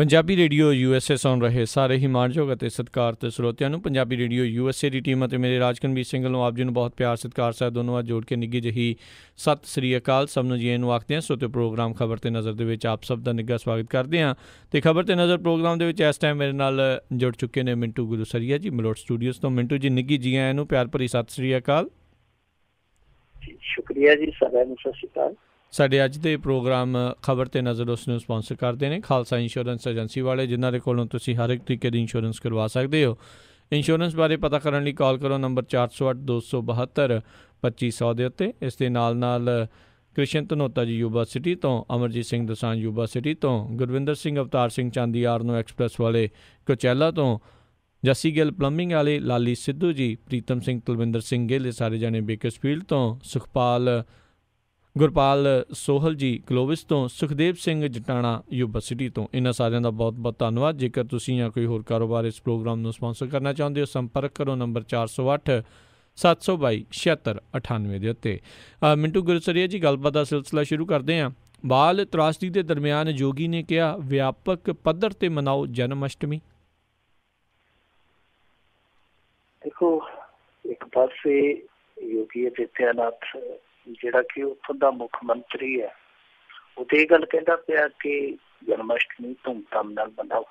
Punjabi radio USA ਸੁਣ ਰਹੇ ਸਾਰੇ ਹੀ ਮਾਣਯੋਗ ਅਤੇ ਸਤਿਕਾਰਤ ਸਰੋਤਿਆਂ ਨੂੰ ਪੰਜਾਬੀ ਰੇਡੀਓ USA ਦੀ ਟੀਮ ਅਤੇ ਮੇਰੇ ਰਾਜਕਨਵੀਰ ਸਿੰਘ ਵੱਲੋਂ ਆਪ ਜੀ ਨੂੰ ਬਹੁਤ ਪਿਆਰ ਸਤਿਕਾਰ ਸਾਹਿਬ ਦੋਨੋਂ ਅੱਜ ਜੋੜ ਕੇ ਨਿੱਘੀ ਜਿਹੀ ਸਤਿ ਸ੍ਰੀ ਅਕਾਲ ਸਭ ਨੂੰ ਜੀ ਨੂੰ ਆਖਦੇ ਹਾਂ। ਸੋ ਤੇ ਪ੍ਰੋਗਰਾਮ ਖਬਰ ਤੇ ਨਜ਼ਰ ਦੇ ਵਿੱਚ ਆਪ ਸਭ ਦਾ ਨਿੱਘਾ ਸਵਾਗਤ ਕਰਦੇ ਹਾਂ। ਅਤੇ ਖਬਰ ਤੇ ਨਜ਼ਰ ਪ੍ਰੋਗਰਾਮ ਦੇ ਵਿੱਚ ਇਸ ਟਾਈਮ ਮੇਰੇ ਨਾਲ ਜੁੜ ਚੁੱਕੇ ਨੇ ਮਿੰਟੂ ਗੁਲੂਸਰੀਆ ਜੀ ਮਲੋਟ ਸਟੂਡੀਓਜ਼ ਤੋਂ। ਮਿੰਟੂ ਜੀ ਨਿੱਘੀ ਜੀ ਆਇਆਂ ਨੂੰ ਪਿਆਰ ਭਰੀ ਸਤਿ ਸ੍ਰੀ ਅਕਾਲ। ਸ਼ੁਕਰੀਆ ਜੀ, ਸਾਰਿਆਂ ਨੂੰ ਸਤਿ ਸ਼੍ਰੀ ਅਕਾਲ। ਸਾਡੇ ਅੱਜ ਦੇ ਪ੍ਰੋਗਰਾਮ ਖਬਰ ਤੇ ਨਜ਼ਰ ਉਸ ਨੂੰ ਸਪੋਂਸਰ ਕਰਦੇ ਨੇ ਖਾਲਸਾ ਇੰਸ਼ੋਰੈਂਸ ਏਜੰਸੀ ਵਾਲੇ, ਜਿਨ੍ਹਾਂ ਦੇ ਕੋਲੋਂ ਤੁਸੀਂ ਹਰ ਇੱਕ ਤਰੀਕੇ ਦੀ ਇੰਸ਼ੋਰੈਂਸ ਕਰਵਾ ਸਕਦੇ ਹੋ। ਇੰਸ਼ੋਰੈਂਸ ਬਾਰੇ ਪਤਾ ਕਰਨ ਲਈ ਕਾਲ ਕਰੋ ਨੰਬਰ 408-272-2500 ਦੇ ਉੱਤੇ। ਇਸ ਦੇ ਨਾਲ ਕ੍ਰਿਸ਼ਨ ਧਨੋਤਾ ਜੀ ਯੂਬਾ ਸਿਟੀ ਤੋਂ, ਅਮਰਜੀਤ ਸਿੰਘ ਦਸਾਂਝ ਯੂਬਾ ਸਿਟੀ ਤੋਂ, ਗੁਰਵਿੰਦਰ ਸਿੰਘ ਅਵਤਾਰ ਸਿੰਘ ਚਾਂਦੀ ਆਰਨੋ ਐਕਸਪ੍ਰੈਸ ਵਾਲੇ ਕੋਚੈਲਾ ਤੋਂ, ਜੱਸੀ ਗਿੱਲ ਪਲੰਬਿੰਗ ਵਾਲੇ ਲਾਲੀ ਸਿੱਧੂ ਜੀ, ਪ੍ਰੀਤਮ ਸਿੰਘ ਤਲਵਿੰਦਰ ਸਿੰਘ ਗਿੱਲ ਇਹ ਸਾਰੇ ਜਾਣੇ ਬੇਕਰਸਫੀਲਡ ਤੋਂ, ਗੁਰਪਾਲ ਸੋਹਲ ਜੀ ਕਲੋਵਿਸ ਤੋਂ, ਸੁਖਦੇਵ ਸਿੰਘ ਜਟਾਣਾ ਯੂਬਾ ਸਿਟੀ ਤੋਂ। ਇਹਨਾਂ ਸਾਰਿਆਂ ਦਾ ਬਹੁਤ ਬਹੁਤ ਧੰਨਵਾਦ। ਜੇਕਰ ਤੁਸੀਂ ਜਾਂ ਕੋਈ ਹੋਰ ਕਾਰੋਬਾਰ ਇਸ ਪ੍ਰੋਗਰਾਮ ਨੂੰ ਸਪੋਂਸਰ ਕਰਨਾ ਚਾਹੁੰਦੇ ਹੋ, ਸੰਪਰਕ ਕਰੋ ਨੰਬਰ 408-722-7698 ਦੇ ਉੱਤੇ। ਮਿੰਟੂ ਗੁਲੂਸਰੀਆ ਜੀ, ਗੱਲਬਾਤ ਦਾ ਸਿਲਸਿਲਾ ਸ਼ੁਰੂ ਕਰਦੇ ਹਾਂ। ਬਾਲ ਤਰਾਸਦੀ ਦੇ ਦਰਮਿਆਨ ਯੋਗੀ ਨੇ ਕਿਹਾ ਵਿਆਪਕ ਪੱਧਰ 'ਤੇ ਮਨਾਓ ਜਨਮ ਅਸ਼ਟਮੀ। ਦੇਖੋ, ਇੱਕ ਪਾਸੇ ਯੋਗੀ ਆਦਿੱਤਿਆਨਾਥ ਜਿਹੜਾ ਕਿ ਉੱਥੋਂ ਦਾ ਮੁੱਖ ਮੰਤਰੀ ਹੈ, ਉਹ ਤੇ ਇਹ ਗੱਲ ਕਹਿੰਦਾ ਪਿਆ ਕਿ ਜਨਮ ਅਸ਼ਟਮੀ ਧੂਮਧਾਮ ਨਾਲ ਮਨਾਓ।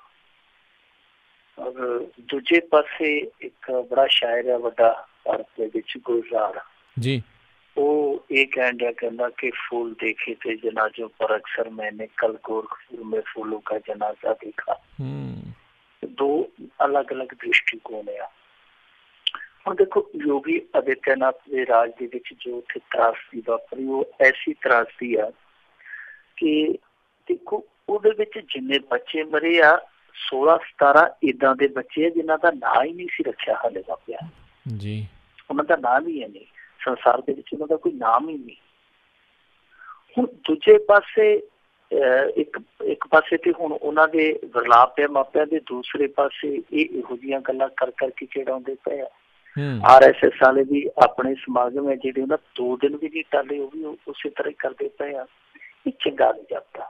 ਔਰ ਦੂਜੇ ਪਾਸੇ ਇੱਕ ਬੜਾ ਸ਼ਾਇਰ ਹੈ ਵੱਡਾ ਭਾਰਤ ਦੇ ਵਿੱਚ, ਗੁਲਜ਼ਾਰ ਜੀ, ਉਹ ਇਹ ਕਹਿੰਦਾ ਕਿ ਫੂਲ ਦੇਖੇ थे जनाजों पर अक्सर मैंने कल गोरखपुर में फूलों का जनाजा देखा। दो अलग अलग दृष्टिकोण है। ਹੁਣ ਦੇਖੋ, ਯੋਗੀ ਆਦਿੱਤਿਆਨਾਥ ਦੇ ਰਾਜ ਦੇ ਵਿੱਚ ਜੋ ਉੱਥੇ ਤਰਾਸਦੀ ਵਾਪਰੀ, ਉਹ ਐਸੀ ਤਰਾਸਦੀ ਆ ਕਿ ਦੇਖੋ ਉਹਦੇ ਵਿੱਚ ਜਿੰਨੇ ਬੱਚੇ ਮਰੇ ਆ 16-17 ਏਦਾਂ ਦੇ ਬੱਚੇ ਆ ਜਿਨ੍ਹਾਂ ਦਾ ਨਾਂ ਹੀ ਨਹੀਂ ਸੀ ਰੱਖਿਆ ਹਾਲੇ ਵਾਪਿਆ ਜੀ। ਉਹਨਾਂ ਦਾ ਨਾਮ ਹੀ ਹੈ ਨਹੀਂ ਸੰਸਾਰ ਦੇ ਵਿੱਚ, ਉਹਨਾਂ ਦਾ ਕੋਈ ਨਾਮ ਹੀ ਨਹੀਂ। ਹੁਣ ਦੂਜੇ ਪਾਸੇ ਇੱਕ ਪਾਸੇ ਤੇ ਹੁਣ ਉਹਨਾਂ ਦੇ ਵਿਰਲਾਪ ਹੈ ਮਾਪਿਆਂ ਦੇ, ਦੂਸਰੇ ਪਾਸੇ ਇਹ ਇਹੋ ਜਿਹੀਆਂ ਗੱਲਾਂ ਕਰ ਕਰਕੇ ਖੇਡਾਉਂਦੇ ਪਏ ਆ। RSS ਵਾਲੇ ਵੀ ਆਪਣੇ ਸਮਾਗਮ ਹੈ ਜਿਹੜੇ ਉਹਨਾਂ 2 ਦਿਨ ਵੀ ਨਹੀਂ ਟਾਲੇ, ਉਹ ਵੀ ਉਸੇ ਤਰ੍ਹਾਂ ਹੀ ਕਰਦੇ ਪਏ ਆ। ਇਹ ਚੰਗਾ ਨਹੀਂ ਜਾਪਦਾ।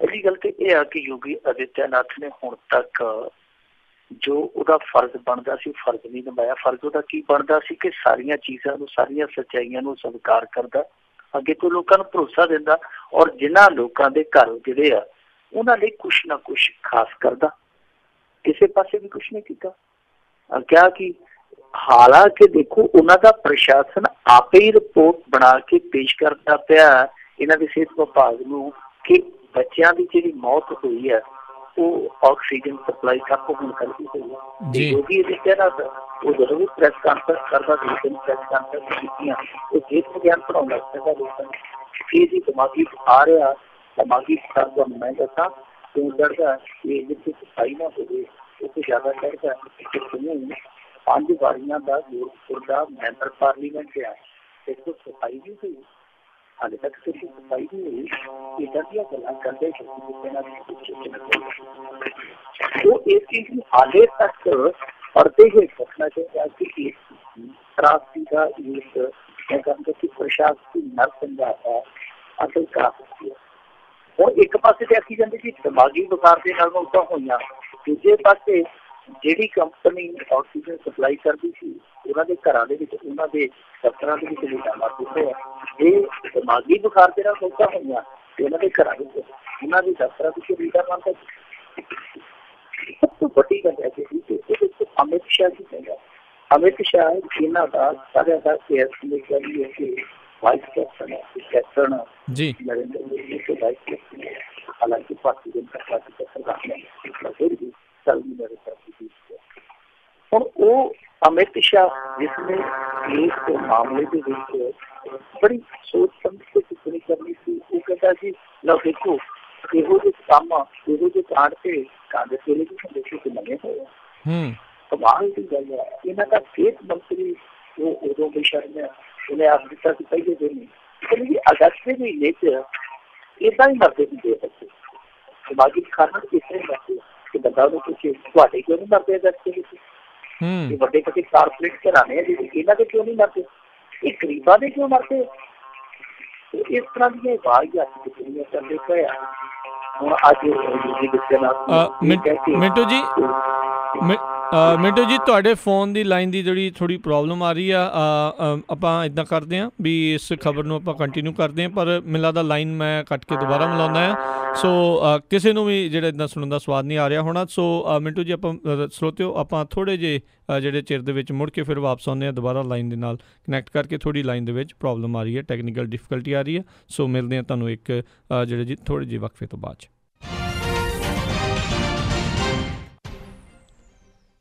ਪਹਿਲੀ ਗੱਲ ਤੇ ਇਹ ਆ ਕਿ ਯੋਗੀ ਆਦਿੱਤਿਆਨਾਥ ਨੇ ਹੁਣ ਤੱਕ ਜੋ ਉਹਦਾ ਫਰਜ਼ ਬਣਦਾ ਸੀ ਫਰਜ਼ ਨਹੀਂ ਨਿਭਾਇਆ। ਫਰਜ਼ ਉਹਦਾ ਕੀ ਬਣਦਾ ਸੀ ਕਿ ਸਾਰੀਆਂ ਚੀਜ਼ਾਂ ਨੂੰ, ਸਾਰੀਆਂ ਸੱਚਾਈਆਂ ਨੂੰ ਸਵੀਕਾਰ ਕਰਦਾ, ਅੱਗੇ ਤੋਂ ਲੋਕਾਂ ਨੂੰ ਭਰੋਸਾ ਦਿੰਦਾ, ਔਰ ਜਿਨ੍ਹਾਂ ਲੋਕਾਂ ਦੇ ਘਰ ਜਿਹੜੇ ਆ ਉਹਨਾਂ ਲਈ ਕੁਛ ਨਾ ਕੁਛ ਖਾਸ ਕਰਦਾ। ਕਿਸੇ ਪਾਸੇ ਵੀ ਕੁਛ ਨਹੀਂ ਕੀਤਾ। ਕਿਹਾ ਕਿ ਹਾਲਾਂਕਿ ਦੇਖੋ ਉਹਨਾਂ ਦਾ ਪ੍ਰਸ਼ਾਸਨ ਆਪੇ ਹੀ ਰਿਪੋਰਟ ਬਣਾ ਕੇ ਪੇਸ਼ ਕਰਦਾ ਪਿਆ ਇਹਨਾਂ ਦੇ ਸਿਹਤ ਵਿਭਾਗ ਨੂੰ ਕਿ ਬੱਚਿਆਂ ਦੀ ਜਿਹੜੀ ਮੌਤ ਹੋਈ ਹੈ ਉਹ ਆਕਸੀਜਨ ਸਪਲਾਈ ਤੱਕ ਹੋਣ ਕਰਕੇ ਹੋਈ ਹੈ। ਯੋਗੀ ਆਦਿੱਤਿਆਨਾਥ ਉਹ ਜਦੋਂ ਵੀ ਪ੍ਰੈਸ ਕਾਨਫਰੰਸ ਕਰਦਾ, ਪ੍ਰੈਸ ਕਾਨਫਰੰਸ ਕੀਤੀਆਂ, ਉਹ ਜੀਵ ਵਿਗਿਆਨ ਪੜ੍ਹਾਉਣ ਲੱਗ ਪੈਂਦਾ ਲੋਕਾਂ ਨੂੰ ਕਿ ਜੀ ਦਿਮਾਗੀ ਬੁਖਾਰ ਆ, ਦਿਮਾਗੀ ਬੁਖਾਰ ਤੁਹਾਨੂੰ ਮੈਂ ਦੱਸਾਂ ਕਿਉਂ ਚੜ੍ਹਦਾ, ਕਿ ਜਿੱਥੇ ਸਫਾਈ ਨਾ ਹੋਵੇ ਉੱਥੇ ਜ਼ਿਆਦਾ ਚੜ੍ਹਦਾ। 5 ਵਾਰੀਆਂ ਦਾ ਗੋਰਖਪੁਰ ਦਾ ਮੈਂਬਰ ਪਾਰਲੀਮੈਂਟ ਆ, ਦੇਖੋ ਸਫਾਈ ਵੀ ਹੋਈ, ਹਾਲੇ ਤੱਕ ਸਿਰਫ ਸਫਾਈ ਵੀ ਹੋਈ। ਇੱਦਾਂ ਦੀਆਂ ਗੱਲਾਂ ਕਰਦੇ ਉਹ ਇਸ ਚੀਜ਼ ਨੂੰ ਹਾਲੇ ਤੱਕ ਪੜ੍ਹਦੇ ਹੋਏ ਰੱਖਣਾ ਚਾਹੀਦਾ ਕਿ ਇਸ ਤਰਾਸਦੀ ਦਾ ਇੱਕ ਮੈਂ ਕਹਾਂਗਾ ਕਿ ਪ੍ਰਸ਼ਾਸਕੀ ਨਰ ਸਮਝਾਤਾ ਅਸਲ ਕਰਾਸੀ ਹੈ। ਹੁਣ ਇੱਕ ਪਾਸੇ ਤੇ ਆਖੀ ਜਾਂਦੇ ਕਿ ਦਿਮਾਗੀ ਬੁਖਾਰ ਦੇ ਨਾਲ ਮੌਤਾਂ ਹੋਈਆਂ, ਦੂਜੇ ਪਾਸੇ ਜਿਹੜੀ ਕੰਪਨੀ ਆਕਸੀਜਨ ਸਪਲਾਈ ਕਰਦੀ ਸੀ ਉਹਨਾਂ ਦੇ ਘਰਾਂ ਦੇ ਵਿੱਚ, ਉਹਨਾਂ ਦੇ ਦਫ਼ਤਰਾਂ ਦੇ ਵਿੱਚ ਲੀਡਾਂ ਮਾਰ ਦਿੱਤੇ ਆ। ਇਹ ਦਿਮਾਗੀ ਬੁਖਾਰ ਦੇ ਨਾਲ ਮੌਤਾਂ ਹੋਈਆਂ ਤੇ ਉਹਨਾਂ ਦੇ ਘਰਾਂ ਵਿੱਚ, ਉਹਨਾਂ ਦੇ ਦਫ਼ਤਰਾਂ ਵਿੱਚ ਲੀਡਾਂ ਮਾਰਦਾ। ਸਭ ਤੋਂ ਵੱਡੀ ਗੱਲ ਹੈ ਕਿ ਅਮਿਤ ਸ਼ਾਹ ਜੀ ਕਹਿੰਦਾ, ਅਮਿਤ ਸ਼ਾਹ ਜਿਨ੍ਹਾਂ ਦਾ ਸਾਰਿਆਂ ਦਾ ਵਾਈਸ ਕੈਪਟਨ ਹੈ, ਕੈਪਟਨ ਨਰਿੰਦਰ ਮੋਦੀ ਕੇ ਵਾਈਸ ਕੈਪਟਨ ਹੈ। ਹਾਲਾਂਕਿ ਭਾਰਤੀ ਜਨਤਾ ਪਾਰਟੀ ਦਾ ਪ੍ਰਧਾਨ ਹੈ, ਫਿਰ ਵੀ ਹੁਣ ਉਹ ਅਮਿਤ ਸ਼ਾਹ ਜਿਸਨੇ ਇਸ ਮਾਮਲੇ ਦੇ ਵਿੱਚ ਬੜੀ ਸੋਚ ਸਮਝ ਕੇ ਟਿੱਪਣੀ ਕਰਨੀ ਸੀ, ਉਹ ਕਹਿੰਦਾ ਜੀ ਲਓ ਦੇਖੋ ਇਹੋ ਜਿਹੇ ਕੰਮ, ਇਹੋ ਜਿਹੇ ਕਾਂਡ ਤੇ ਕਾਂਗਰਸ ਵੇਲੇ ਵੀ ਦੇਖੋ ਕਿ ਨਵੇਂ ਹੋਏ। ਕਮਾਲ ਦੀ ਗੱਲ ਹੈ, ਇਹਨਾਂ ਦਾ ਸਿਹਤ ਮੰਤਰੀ ਉਹ ਉਦੋਂ ਬੇਸ਼ਰਮ ਹੈ, ਉਹਨੇ ਆਖ ਦਿੱਤਾ ਸੀ ਪਹਿਲੇ ਦਿਨ ਹੀ ਅਗਸਤ ਦੇ ਮਹੀਨੇ 'ਚ ਏਦਾਂ ਹੀ ਮਰਦੇ ਹੁੰਦੇ ਬੱਚੇ ਦਿਮਾਗੀ ਬੁਖਾਰ ਨਾਲ, ਇਸ ਤਰ੍ਹਾਂ ਮਰਦੇ ਕਿ ਬੰਦਾ ਉਹਨੂੰ ਪੁੱਛੇ ਤੁਹਾਡੇ ਕਿਉਂ ਨਹੀਂ ਮਰਦੇ ਅਗਸਤ ਦੇ ਵਿੱਚ? ਇਹ ਵੱਡੇ ਵੱਡੇ ਕਾਰਪੋਰੇਟ ਘਰਾਣੇ ਆ ਜਿਹੜੇ, ਇਹਨਾਂ ਦੇ ਕਿਉਂ ਨਹੀਂ ਮਰਦੇ? ਇਹ ਗਰੀਬਾਂ ਦੇ ਕਿਉਂ ਮਰਦੇ? ਇਸ ਤਰ੍ਹਾਂ ਦੀਆਂ ਵਾਹੀਆਂ ਚੱਲਦੇ ਪਏ ਆ। ਹੁਣ ਅੱਜ ਯੋਗੀ ਆਦਿੱਤਿਆਨਾਥ ਨੇ ਇਹ ਕਹਿ ਕੇ ਮਿੰਟੂ ਜੀ ਤੁਹਾਡੇ ਫੋਨ ਦੀ ਲਾਈਨ ਦੀ ਜਿਹੜੀ ਥੋੜੀ ਪ੍ਰੋਬਲਮ ਆ ਰਹੀ ਆ, ਆਪਾਂ ਇਦਾਂ ਕਰਦੇ ਹਾਂ ਵੀ ਇਸ ਖਬਰ ਨੂੰ ਆਪਾਂ ਕੰਟੀਨਿਊ ਕਰਦੇ ਹਾਂ, ਪਰ ਮੈਨੂੰ ਲੱਗਦਾ ਲਾਈਨ ਮੈਂ ਕੱਟ ਕੇ ਦੁਬਾਰਾ ਮਿਲਾਉਂਦਾ ਆ। ਸੋ ਕਿਸੇ ਨੂੰ ਵੀ ਜਿਹੜਾ ਇਦਾਂ ਸੁਣਨ ਦਾ ਸਵਾਦ ਨਹੀਂ ਆ ਰਿਹਾ ਹੋਣਾ। ਸੋ ਮਿੰਟੂ ਜੀ ਆਪਾਂ ਸਰੋਤਿਓ ਆਪਾਂ ਥੋੜ੍ਹੇ ਜਿਹੇ ਜਿਹੜੇ ਚਿਰ ਦੇ ਵਿੱਚ ਮੁੜ ਕੇ ਫਿਰ ਵਾਪਸ ਆਉਂਦੇ ਹਾਂ ਦੁਬਾਰਾ ਲਾਈਨ ਦੇ ਨਾਲ ਕਨੈਕਟ ਕਰਕੇ। ਥੋੜ੍ਹੀ ਲਾਈਨ ਦੇ ਵਿੱਚ ਪ੍ਰੋਬਲਮ ਆ ਰਹੀ ਹੈ, ਟੈਕਨੀਕਲ ਡਿਫੀਕਲਟੀ ਆ ਰਹੀ ਹੈ। ਸੋ ਮਿਲਦੇ ਹਾਂ ਤੁਹਾਨੂੰ ਇੱਕ ਜਿਹੜੇ ਜੀ ਥੋੜ੍ਹੇ ਜਿਹੇ ਵਕਫੇ ਤੋਂ ਬਾਅਦ 'ਚ।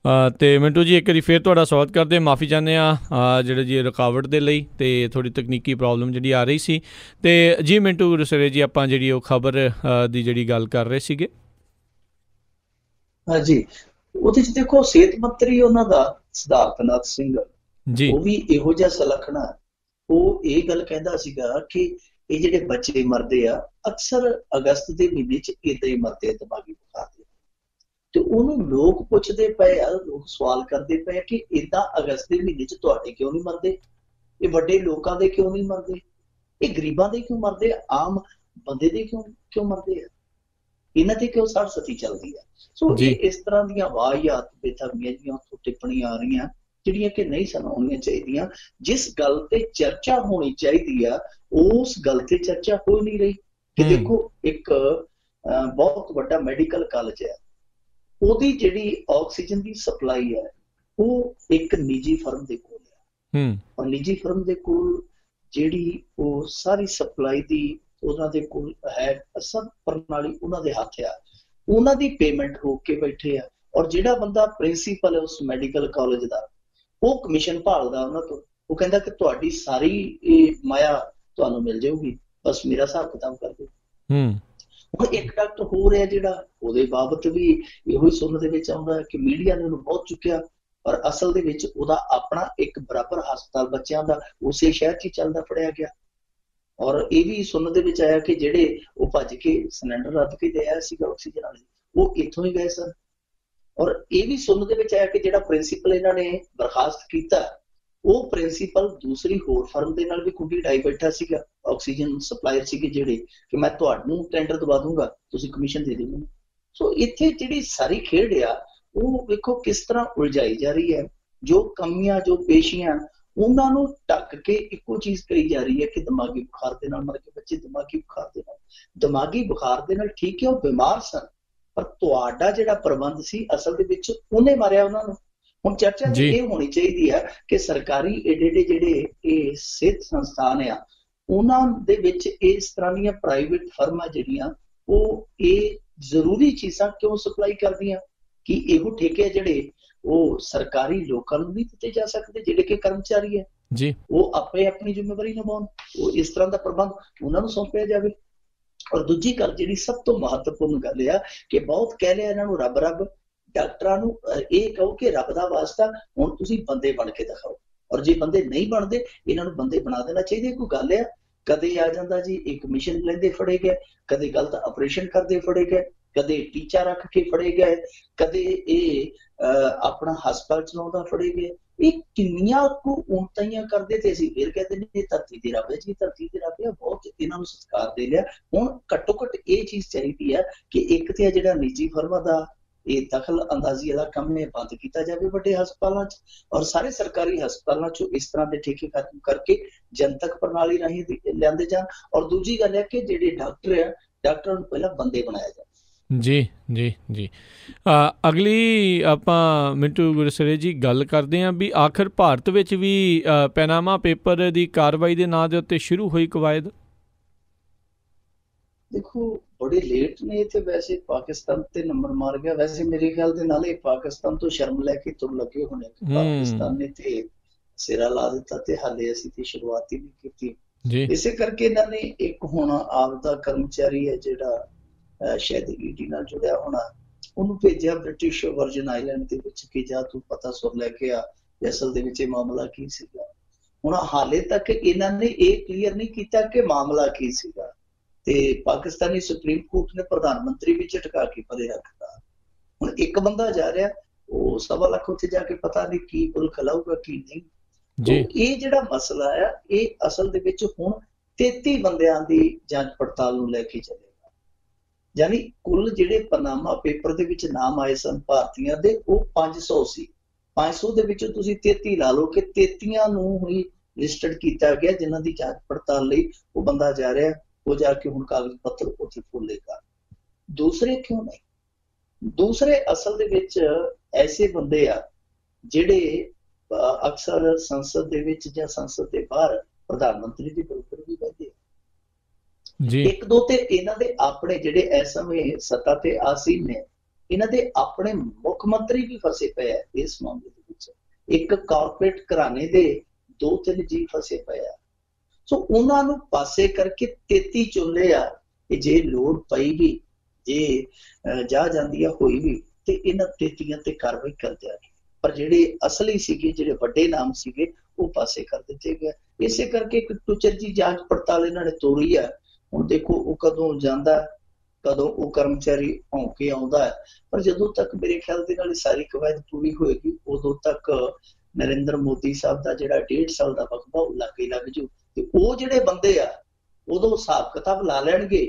ਅਤੇ ਮਿੰਟੂ ਜੀ ਇੱਕ ਵਾਰੀ ਫਿਰ ਤੁਹਾਡਾ ਸਵਾਗਤ ਕਰਦੇ, ਮਾਫੀ ਚਾਹੁੰਦੇ ਹਾਂ ਜਿਹੜੇ ਜੀ ਰੁਕਾਵਟ ਦੇ ਲਈ ਅਤੇ ਥੋੜ੍ਹੀ ਤਕਨੀਕੀ ਪ੍ਰੋਬਲਮ ਜਿਹੜੀ ਆ ਰਹੀ ਸੀ। ਅਤੇ ਜੀ ਮਿੰਟੂ ਗੁਰਸਰੇ ਜੀ ਆਪਾਂ ਜਿਹੜੀ ਉਹ ਖਬਰ ਦੀ ਜਿਹੜੀ ਗੱਲ ਕਰ ਰਹੇ ਸੀਗੇ। ਹਾਂਜੀ, ਉਹਦੇ 'ਚ ਦੇਖੋ ਸਿਹਤ ਮੰਤਰੀ ਉਹਨਾਂ ਦਾ ਸਿਧਾਰਥ ਨਾਥ ਸਿੰਘ ਜੀ, ਉਹ ਵੀ ਇਹੋ ਜਿਹਾ ਸਲੱਖਣਾ, ਉਹ ਇਹ ਗੱਲ ਕਹਿੰਦਾ ਸੀਗਾ ਕਿ ਇਹ ਜਿਹੜੇ ਬੱਚੇ ਮਰਦੇ ਆ ਅਕਸਰ ਅਗਸਤ ਦੇ ਮਹੀਨੇ 'ਚ ਏਦਾਂ ਹੀ ਮਰਦੇ ਆ ਦਿਮਾਗੀ ਬੁਖਾਰ ਦੇ। ਤੇ ਉਹਨੂੰ ਲੋਕ ਪੁੱਛਦੇ ਪਏ ਆ, ਲੋਕ ਸਵਾਲ ਕਰਦੇ ਪਏ ਕਿ ਏਦਾਂ ਅਗਸਤ ਦੇ ਮਹੀਨੇ 'ਚ ਤੁਹਾਡੇ ਕਿਉਂ ਨਹੀਂ ਮਰਦੇ, ਇਹ ਵੱਡੇ ਲੋਕਾਂ ਦੇ ਕਿਉਂ ਨਹੀਂ ਮਰਦੇ, ਇਹ ਗਰੀਬਾਂ ਦੇ ਕਿਉਂ ਮਰਦੇ, ਆਮ ਬੰਦੇ ਦੇ ਕਿਉਂ ਮਰਦੇ ਆ, ਇਹਨਾਂ ਤੇ ਕਿਉਂ ਸੜ ਸਤੀ ਚੱਲਦੀ ਆ। ਸੋ ਇਹ ਇਸ ਤਰ੍ਹਾਂ ਦੀਆਂ ਵਾਹਿਯਾਤ ਬੇਧਰਮੀਆਂ ਦੀਆਂ ਉੱਥੋਂ ਟਿੱਪਣੀਆਂ ਆ ਰਹੀਆਂ ਜਿਹੜੀਆਂ ਕਿ ਨਹੀਂ ਸਾਨੂੰ ਹੋਣੀਆਂ ਚਾਹੀਦੀਆਂ। ਜਿਸ ਗੱਲ ਤੇ ਚਰਚਾ ਹੋਣੀ ਚਾਹੀਦੀ ਆ ਉਸ ਗੱਲ ਤੇ ਚਰਚਾ ਹੋ ਨਹੀਂ ਰਹੀ। ਕਿ ਦੇਖੋ ਇੱਕ ਬਹੁਤ ਵੱਡਾ ਮੈਡੀਕਲ ਕਾਲਜ ਹੈ, ਉਹਦੀ ਜਿਹੜੀ ਆਕਸੀਜਨ ਦੀ ਸਪਲਾਈ ਹੈ ਉਹ ਇੱਕ ਨਿੱਜੀ ਫਰਮ ਦੇ ਕੋਲ ਹੈ, ਔਰ ਨਿੱਜੀ ਫਰਮ ਦੇ ਕੋਲ ਜਿਹੜੀ ਉਹ ਸਾਰੀ ਸਪਲਾਈ ਦੀ ਉਹਨਾਂ ਦੇ ਕੋਲ ਹੈ, ਸਭ ਪ੍ਰਣਾਲੀ ਉਹਨਾਂ ਦੇ ਹੱਥ ਆ, ਉਹਨਾਂ ਦੀ ਪੇਮੈਂਟ ਰੋਕ ਕੇ ਬੈਠੇ ਆ। ਔਰ ਜਿਹੜਾ ਬੰਦਾ ਪ੍ਰਿੰਸੀਪਲ ਹੈ ਉਸ ਮੈਡੀਕਲ ਕਾਲਜ ਦਾ, ਉਹ ਕਮਿਸ਼ਨ ਭਾਲਦਾ ਉਹਨਾਂ ਤੋਂ, ਉਹ ਕਹਿੰਦਾ ਕਿ ਤੁਹਾਡੀ ਸਾਰੀ ਇਹ ਮਾਇਆ ਤੁਹਾਨੂੰ ਮਿਲ ਜਾਊਗੀ, ਬਸ ਮੇਰਾ ਹਿਸਾਬ ਕਿਤਾਬ ਕਰ ਦਿਓ। ਹੁਣ ਇੱਕ ਡਾਕਟਰ ਹੋ ਰਿਹਾ ਜਿਹੜਾ, ਉਹਦੇ ਬਾਬਤ ਵੀ ਇਹੋ ਹੀ ਸੁਣਨ ਦੇ ਵਿੱਚ ਆਉਂਦਾ ਕਿ ਮੀਡੀਆ ਨੇ ਉਹਨੂੰ ਬਹੁਤ ਚੁੱਕਿਆ, ਪਰ ਅਸਲ ਦੇ ਵਿੱਚ ਉਹਦਾ ਆਪਣਾ ਇੱਕ ਬਰਾਬਰ ਹਸਪਤਾਲ ਬੱਚਿਆਂ ਦਾ ਉਸੇ ਸ਼ਹਿਰ 'ਚ ਹੀ ਚੱਲਦਾ ਫੜਿਆ ਗਿਆ। ਔਰ ਇਹ ਵੀ ਸੁਣਨ ਦੇ ਵਿੱਚ ਆਇਆ ਕਿ ਜਿਹੜੇ ਉਹ ਭੱਜ ਕੇ ਸਿਲੰਡਰ ਰੱਦ ਕੇ ਦੇ ਆਇਆ ਸੀਗਾ ਆਕਸੀਜਨ ਵਾਲੇ, ਉਹ ਇੱਥੋਂ ਹੀ ਗਏ ਸਨ। ਔਰ ਇਹ ਵੀ ਸੁਣਨ ਦੇ ਵਿੱਚ ਆਇਆ ਕਿ ਜਿਹੜਾ ਪ੍ਰਿੰਸੀਪਲ ਇਹਨਾਂ ਨੇ ਬਰਖਾਸਤ ਕੀਤਾ, ਉਹ ਪ੍ਰਿੰਸੀਪਲ ਦੂਸਰੀ ਹੋਰ ਫਰਮ ਦੇ ਨਾਲ ਵੀ ਕੁੰਡੀ ਢਾਈ ਬੈਠਾ ਸੀਗਾ, ਆਕਸੀਜਨ ਸਪਲਾਇਰ ਸੀਗੇ ਜਿਹੜੇ, ਕਿ ਮੈਂ ਤੁਹਾਨੂੰ ਟੈਂਡਰ ਦਵਾ ਦੂੰਗਾ, ਤੁਸੀਂ ਕਮਿਸ਼ਨ ਦੇ ਦਿਓ ਮੈਨੂੰ। ਸੋ ਇੱਥੇ ਜਿਹੜੀ ਸਾਰੀ ਖੇਡ ਆ ਉਹ ਵੇਖੋ ਕਿਸ ਤਰ੍ਹਾਂ ਉਲਝਾਈ ਜਾ ਰਹੀ ਹੈ। ਜੋ ਕਮੀਆਂ, ਜੋ ਪੇਸ਼ੀਆਂ, ਉਹਨਾਂ ਨੂੰ ਢੱਕ ਕੇ ਇੱਕੋ ਚੀਜ਼ ਕਹੀ ਜਾ ਰਹੀ ਹੈ ਕਿ ਦਿਮਾਗੀ ਬੁਖਾਰ ਦੇ ਨਾਲ ਮਰ ਕੇ ਬੱਚੇ, ਦਿਮਾਗੀ ਬੁਖਾਰ ਦੇ ਨਾਲ ਠੀਕ ਹੈ ਉਹ ਬਿਮਾਰ ਸਨ, ਪਰ ਤੁਹਾਡਾ ਜਿਹੜਾ ਪ੍ਰਬੰਧ ਸੀ ਅਸਲ ਦੇ ਵਿੱਚ ਉਹਨੇ ਮਾਰਿਆ ਉਹਨਾਂ ਨੂੰ। ਹੁਣ ਚਰਚਾ ਇਹ ਹੋਣੀ ਚਾਹੀਦੀ ਹੈ ਕਿ ਸਰਕਾਰੀ ਏਡੇ ਜਿਹੜੇ ਇਹ ਸਿਹਤ ਸੰਸਥਾਨ ਆ, ਉਹਨਾਂ ਦੇ ਵਿੱਚ ਇਸ ਤਰ੍ਹਾਂ ਦੀਆਂ ਪ੍ਰਾਈਵੇਟ ਫਰਮਾਂ ਜਿਹੜੀਆਂ ਉਹ ਇਹ ਜ਼ਰੂਰੀ ਚੀਜ਼ਾਂ ਕਿਉਂ ਸਪਲਾਈ ਕਰਦੀਆਂ? ਕਿ ਇਹੋ ਠੇਕੇ ਜਿਹੜੇ ਉਹ ਸਰਕਾਰੀ ਲੋਕਾਂ ਨੂੰ ਨਹੀਂ ਦਿੱਤੇ ਜਾ ਸਕਦੇ ਜਿਹੜੇ ਕਿ ਕਰਮਚਾਰੀ ਹੈ ਜੀ, ਉਹ ਆਪੇ ਆਪਣੀ ਜ਼ਿੰਮੇਵਾਰੀ ਨਿਭਾਉਣ, ਉਹ ਇਸ ਤਰ੍ਹਾਂ ਦਾ ਪ੍ਰਬੰਧ ਉਹਨਾਂ ਨੂੰ ਸੌਂਪਿਆ ਜਾਵੇ। ਔਰ ਦੂਜੀ ਗੱਲ ਜਿਹੜੀ ਸਭ ਤੋਂ ਮਹੱਤਵਪੂਰਨ ਗੱਲ ਆ ਕਿ ਬਹੁਤ ਕਹਿ ਲਿਆ ਇਹਨਾਂ ਨੂੰ ਰੱਬ, ਡਾਕਟਰਾਂ ਨੂੰ ਇਹ ਕਹੋ ਕਿ ਰੱਬ ਦਾ ਵਾਸਤਾ ਹੁਣ ਤੁਸੀਂ ਬੰਦੇ ਬਣ ਕੇ ਦਿਖਾਓ, ਔਰ ਜੇ ਬੰਦੇ ਨਹੀਂ ਬਣਦੇ ਇਹਨਾਂ ਨੂੰ ਬੰਦੇ ਬਣਾ ਦੇਣਾ ਚਾਹੀਦਾ। ਕੋਈ ਗੱਲ ਆ, ਕਦੇ ਆ ਜਾਂਦਾ ਜੀ ਇੱਕ ਮਿਸ਼ਨ ਲੈਂਦੇ ਫੜੇ ਗਏ, ਕਦੇ ਗਲਤ ਆਪਰੇਸ਼ਨ ਕਰਦੇ ਫੜੇ ਗਏ, ਕਦੇ ਟੀਚਾ ਰੱਖ ਕੇ ਫੜੇ ਗਏ, ਕਦੇ ਇਹ ਆਪਣਾ ਹਸਪਤਾਲ ਚਲਾਉਂਦਾ ਫੜੇ ਗਏ। ਇਹ ਕਿੰਨੀਆਂ ਕੁ ਉਣਤਾਈਆਂ ਕਰਦੇ ਤੇ ਅਸੀਂ ਫਿਰ ਕਹਿੰਦੇ ਨੇ ਧਰਤੀ ਤੇ ਰੱਬ ਹੈ ਜੀ, ਧਰਤੀ ਤੇ ਰੱਬ ਹੈ, ਬਹੁਤ ਇਹਨਾਂ ਨੂੰ ਸਤਿਕਾਰ ਦੇ ਲਿਆ। ਹੁਣ ਘੱਟੋ ਘੱਟ ਇਹ ਚੀਜ਼ ਚਾਹੀਦੀ ਹੈ ਕਿ ਇੱਕ ਤੇ ਜਿਹੜਾ ਨਿੱਜੀ ਫਰਮਾਂ ਦਾ ਇਹ ਦਖਲ ਅੰਦਾਜ਼ੀ ਵਾਲਾ ਕੰਮ ਇਹ ਬੰਦ ਕੀਤਾ ਜਾਵੇ ਵੱਡੇ ਹਸਪਤਾਲਾਂ 'ਚ, ਔਰ ਸਾਰੇ ਸਰਕਾਰੀ ਹਸਪਤਾਲਾਂ 'ਚੋਂ ਇਸ ਤਰ੍ਹਾਂ ਦੇ ਠੇਕੇ ਖਤਮ ਕਰਕੇ ਜਨਤਕ ਪ੍ਰਣਾਲੀ ਰਾਹੀਂ ਲਿਆਂਦੇ ਜਾਣ। ਔਰ ਦੂਜੀ ਗੱਲ ਹੈ ਕਿ ਜਿਹੜੇ ਡਾਕਟਰ ਆ, ਡਾਕਟਰਾਂ ਨੂੰ ਪਹਿਲਾਂ ਬੰਦੇ ਬਣਾਇਆ ਜਾਵੇ। ਜੀ ਅਗਲੀ ਆਪਾਂ ਮਿੰਟੂ ਗੁਰਸਰੇ ਜੀ ਗੱਲ ਕਰਦੇ ਹਾਂ ਵੀ ਆਖਿਰ ਭਾਰਤ ਵਿੱਚ ਵੀ ਪੈਨਾਮਾ ਪੇਪਰ ਦੀ ਕਾਰਵਾਈ ਦੇ ਨਾਂ ਦੇ ਉੱਤੇ ਸ਼ੁਰੂ ਹੋਈ ਕਵਾਇਦ। ਦੇਖੋ ਬੜੇ ਲੇਟ ਨੇ ਤੇ ਵੈਸੇ ਪਾਕਿਸਤਾਨ ਤੇ ਨੰਬਰ ਮਾਰ ਗਿਆ। ਵੈਸੇ ਮੇਰੇ ਖਿਆਲ ਦੇ ਨਾਲ ਇਹ ਪਾਕਿਸਤਾਨ ਤੋਂ ਸ਼ਰਮ ਲੈ ਕੇ ਤੁਰ ਲੱਗੇ ਹੋਣੇ, ਪਾਕਿਸਤਾਨ ਨੇ ਤੇ ਸਿਰਾ ਲਾ ਦਿੱਤਾ ਤੇ ਹਾਲੇ ਅਸੀਂ ਤੇ ਸ਼ੁਰੂਆਤ ਹੀ ਨਹੀਂ ਕੀਤੀ। ਇਸੇ ਕਰਕੇ ਇਹਨਾਂ ਨੇ ਇੱਕ ਹੁਣ ਆਪ ਦਾ ਕਰਮਚਾਰੀ ਹੈ ਜਿਹੜਾ ਸ਼ਾਇਦ ਈਡੀ ਨਾਲ ਜੁੜਿਆ ਹੋਣਾ, ਉਹਨੂੰ ਭੇਜਿਆ ਬ੍ਰਿਟਿਸ਼ ਵਰਜਨ ਆਈਲੈਂਡ ਦੇ ਵਿੱਚ ਕਿ ਜਾ ਤੂੰ ਪਤਾ ਸੁਰ ਲੈ ਕੇ ਆ ਅਸਲ ਦੇ ਵਿੱਚ ਇਹ ਮਾਮਲਾ ਕੀ ਸੀਗਾ। ਹੁਣ ਹਾਲੇ ਤੱਕ ਇਹਨਾਂ ਨੇ ਇਹ ਕਲੀਅਰ ਨਹੀਂ ਕੀਤਾ ਕਿ ਮਾਮਲਾ ਕੀ ਸੀਗਾ, ਤੇ ਪਾਕਿਸਤਾਨੀ ਸੁਪਰੀਮ ਕੋਰਟ ਨੇ ਪ੍ਰਧਾਨ ਮੰਤਰੀ ਵੀ ਝਟਕਾ ਕੇ ਪਰੇ ਰੱਖਤਾ। ਹੁਣ ਇੱਕ ਬੰਦਾ ਜਾ ਰਿਹਾ, ਉਹ 1.25 ਲੱਖ ਉੱਥੇ ਜਾ ਕੇ ਪਤਾ ਨਹੀਂ ਕੀ ਪੁਲ ਖਲਾਊਗਾ ਕੀ ਨਹੀਂ। ਇਹ ਜਿਹੜਾ ਮਸਲਾ ਆ ਇਹ ਅਸਲ ਦੇ ਵਿੱਚ ਹੁਣ 33 ਬੰਦਿਆਂ ਦੀ ਜਾਂਚ ਪੜਤਾਲ ਨੂੰ ਲੈ ਕੇ ਚੱਲੇਗਾ। ਯਾਨੀ ਕੁੱਲ ਜਿਹੜੇ ਪਨਾਮਾ ਪੇਪਰ ਦੇ ਵਿੱਚ ਨਾਮ ਆਏ ਸਨ ਭਾਰਤੀਆਂ ਦੇ ਉਹ 500 ਸੀ। 500 ਦੇ ਵਿੱਚੋਂ ਤੁਸੀਂ 33 ਲਾ ਲਓ ਕਿ 33 ਨੂੰ ਹੀ ਲਿਸਟਡ ਕੀਤਾ ਗਿਆ ਜਿਨ੍ਹਾਂ ਦੀ ਜਾਂਚ ਪੜਤਾਲ ਲਈ ਉਹ ਬੰਦਾ ਜਾ ਰਿਹਾ, ਉਹ ਜਾ ਕੇ ਹੁਣ ਕਾਗਜ਼ ਪੱਤਰ ਉੱਥੇ ਫੋਲੇਗਾ। ਦੂਸਰੇ ਕਿਉਂ ਨਹੀਂ? ਦੂਸਰੇ ਅਸਲ ਦੇ ਵਿੱਚ ਐਸੇ ਬੰਦੇ ਆ ਜਿਹੜੇ ਅਕਸਰ ਸੰਸਦ ਦੇ ਵਿੱਚ ਜਾਂ ਸੰਸਦ ਦੇ ਬਾਹਰ ਪ੍ਰਧਾਨ ਮੰਤਰੀ ਦੀ ਬਰੋਬਰ ਵੀ ਬੈਠਦੇ ਜੀ। ਇੱਕ ਦੋ ਤੇ ਇਹਨਾਂ ਦੇ ਆਪਣੇ ਜਿਹੜੇ ਇਸ ਸਮੇਂ ਸੱਤਾ ਤੇ ਆਸੀਨ ਨੇ, ਇਹਨਾਂ ਦੇ ਆਪਣੇ ਮੁੱਖ ਮੰਤਰੀ ਵੀ ਫਸੇ ਪਏ ਆ ਇਸ ਮਾਮਲੇ ਦੇ ਵਿੱਚ। ਇੱਕ ਕਾਰਪੋਰੇਟ ਘਰਾਣੇ ਦੇ 2-3 ਜੀ ਫਸੇ ਪਏ ਆ। ਸੋ ਉਹਨਾਂ ਨੂੰ ਪਾਸੇ ਕਰਕੇ 33 ਚੁਣੇ ਆ ਕਿ ਜੇ ਲੋੜ ਪਈਗੀ, ਜੇ ਜਾ ਜਾਂਦੀ ਆ ਹੋਈ ਵੀ, ਤੇ ਇਹਨਾਂ 33 ਤੇ ਕਾਰਵਾਈ ਕਰ ਦਿਆਂਗੇ। ਪਰ ਜਿਹੜੇ ਅਸਲੀ ਸੀਗੇ, ਜਿਹੜੇ ਵੱਡੇ ਨਾਮ ਸੀਗੇ, ਉਹ ਪਾਸੇ ਕਰ ਦਿੱਤੇ ਗਏ। ਇਸੇ ਕਰਕੇ ਇੱਕ ਟੁਚਰ ਜੀ ਜਾਂਚ ਪੜਤਾਲ ਇਹਨਾਂ ਨੇ ਤੋੜੀ ਆ। ਹੁਣ ਦੇਖੋ ਉਹ ਕਦੋਂ ਜਾਂਦਾ, ਕਦੋਂ ਉਹ ਕਰਮਚਾਰੀ ਭੌਂ ਕੇ ਆਉਂਦਾ ਹੈ। ਪਰ ਜਦੋਂ ਤੱਕ ਮੇਰੇ ਖਿਆਲ ਦੇ ਨਾਲ ਸਾਰੀ ਕਵਾਇਦ ਪੂਰੀ ਹੋਏਗੀ, ਉਦੋਂ ਤੱਕ ਨਰਿੰਦਰ ਮੋਦੀ ਸਾਹਿਬ ਦਾ ਜਿਹੜਾ 1.5 ਸਾਲ ਦਾ ਵਕਫਾ ਉਹ ਲੱਗੇ ਲੱਗ ਜੂ। ਤੇ ਉਹ ਜਿਹੜੇ ਬੰਦੇ ਆ ਉਦੋਂ ਹਿਸਾਬ ਕਿਤਾਬ ਲਾ ਲੈਣਗੇ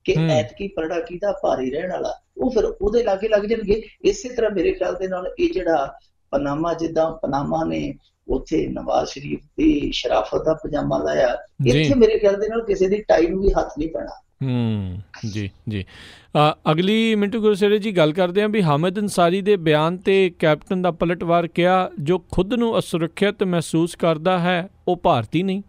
ਕਿ ਐਤਕੀ ਪਰੜਾ ਕਿਹਦਾ ਭਾਰੀ ਰਹਿਣ ਵਾਲਾ, ਉਹ ਫਿਰ ਉਹਦੇ ਲਾਗੇ ਲੱਗ ਜਾਣਗੇ। ਇਸੇ ਤਰ੍ਹਾਂ ਮੇਰੇ ਖਿਆਲ ਦੇ ਨਾਲ ਇਹ ਜਿਹੜਾ ਪਨਾਮਾ, ਜਿੱਦਾਂ ਪਨਾਮਾ ਨੇ ਉੱਥੇ ਨਵਾਜ਼ ਸ਼ਰੀਫ ਦੀ ਸ਼ਰਾਫਤ ਦਾ ਪਜਾਮਾ ਲਾਇਆ, ਇੱਥੇ ਮੇਰੇ ਖਿਆਲ ਦੇ ਨਾਲ ਕਿਸੇ ਦੀ ਟਾਈ ਨੂੰ ਵੀ ਹੱਥ ਨਹੀਂ ਪੈਣਾ। ਜੀ ਜੀ। ਅਗਲੀ ਮਿੰਟੂ ਗੁਰਸੇਰੇ ਜੀ ਗੱਲ ਕਰਦੇ ਹਾਂ ਵੀ ਹਾਮਿਦ ਅੰਸਾਰੀ ਦੇ ਬਿਆਨ ਤੇ ਕੈਪਟਨ ਦਾ ਪਲਟਵਾਰ ਕਿਹਾ, ਜੋ ਖੁਦ ਨੂੰ ਅਸੁਰੱਖਿਅਤ ਮਹਿਸੂਸ ਕਰਦਾ ਹੈ ਉਹ ਭਾਰਤੀ ਨਹੀਂ।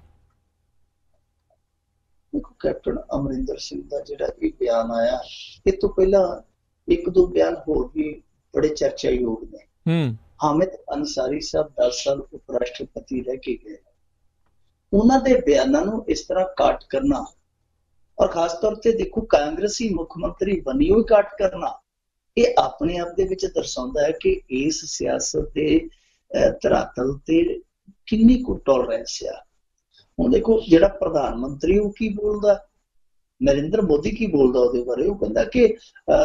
ਦੇਖੋ, ਕੈਪਟਨ ਅਮਰਿੰਦਰ ਸਿੰਘ ਦਾ ਜਿਹੜਾ ਇਹ ਬਿਆਨ ਆਇਆ, ਇਹ ਤੋਂ ਪਹਿਲਾਂ 1-2 ਬਿਆਨ ਹੋਰ ਵੀ ਬੜੇ ਚਰਚਾਯੋਗ ਨੇ। ਹਾਮਿਦ ਅੰਸਾਰੀ ਸਾਹਿਬ 10 ਸਾਲ ਉਪ ਰਾਸ਼ਟਰਪਤੀ ਰਹਿ ਕੇ ਗਏ। ਉਹਨਾਂ ਦੇ ਬਿਆਨਾਂ ਨੂੰ ਇਸ ਤਰ੍ਹਾਂ ਕਾਟ ਕਰਨਾ, ਔਰ ਖਾਸ ਤੌਰ ਤੇ ਦੇਖੋ ਕਾਂਗਰਸੀ ਮੁੱਖ ਮੰਤਰੀ ਬਣੀ ਹੋਈ ਕਾਟ ਕਰਨਾ, ਇਹ ਆਪਣੇ ਆਪ ਦੇ ਵਿੱਚ ਦਰਸਾਉਂਦਾ ਹੈ ਕਿ ਇਸ ਸਿਆਸਤ ਦੇ ਧਰਾਤਲ ਤੇ ਕਿੰਨੀ ਕੁ ਟੋਲਰੈਂਸ ਆ। ਹੁਣ ਦੇਖੋ ਜਿਹੜਾ ਪ੍ਰਧਾਨ ਮੰਤਰੀ ਉਹ ਕੀ ਬੋਲਦਾ, ਨਰਿੰਦਰ ਮੋਦੀ ਕੀ ਬੋਲਦਾ ਉਹਦੇ ਬਾਰੇ। ਉਹ ਕਹਿੰਦਾ ਕਿ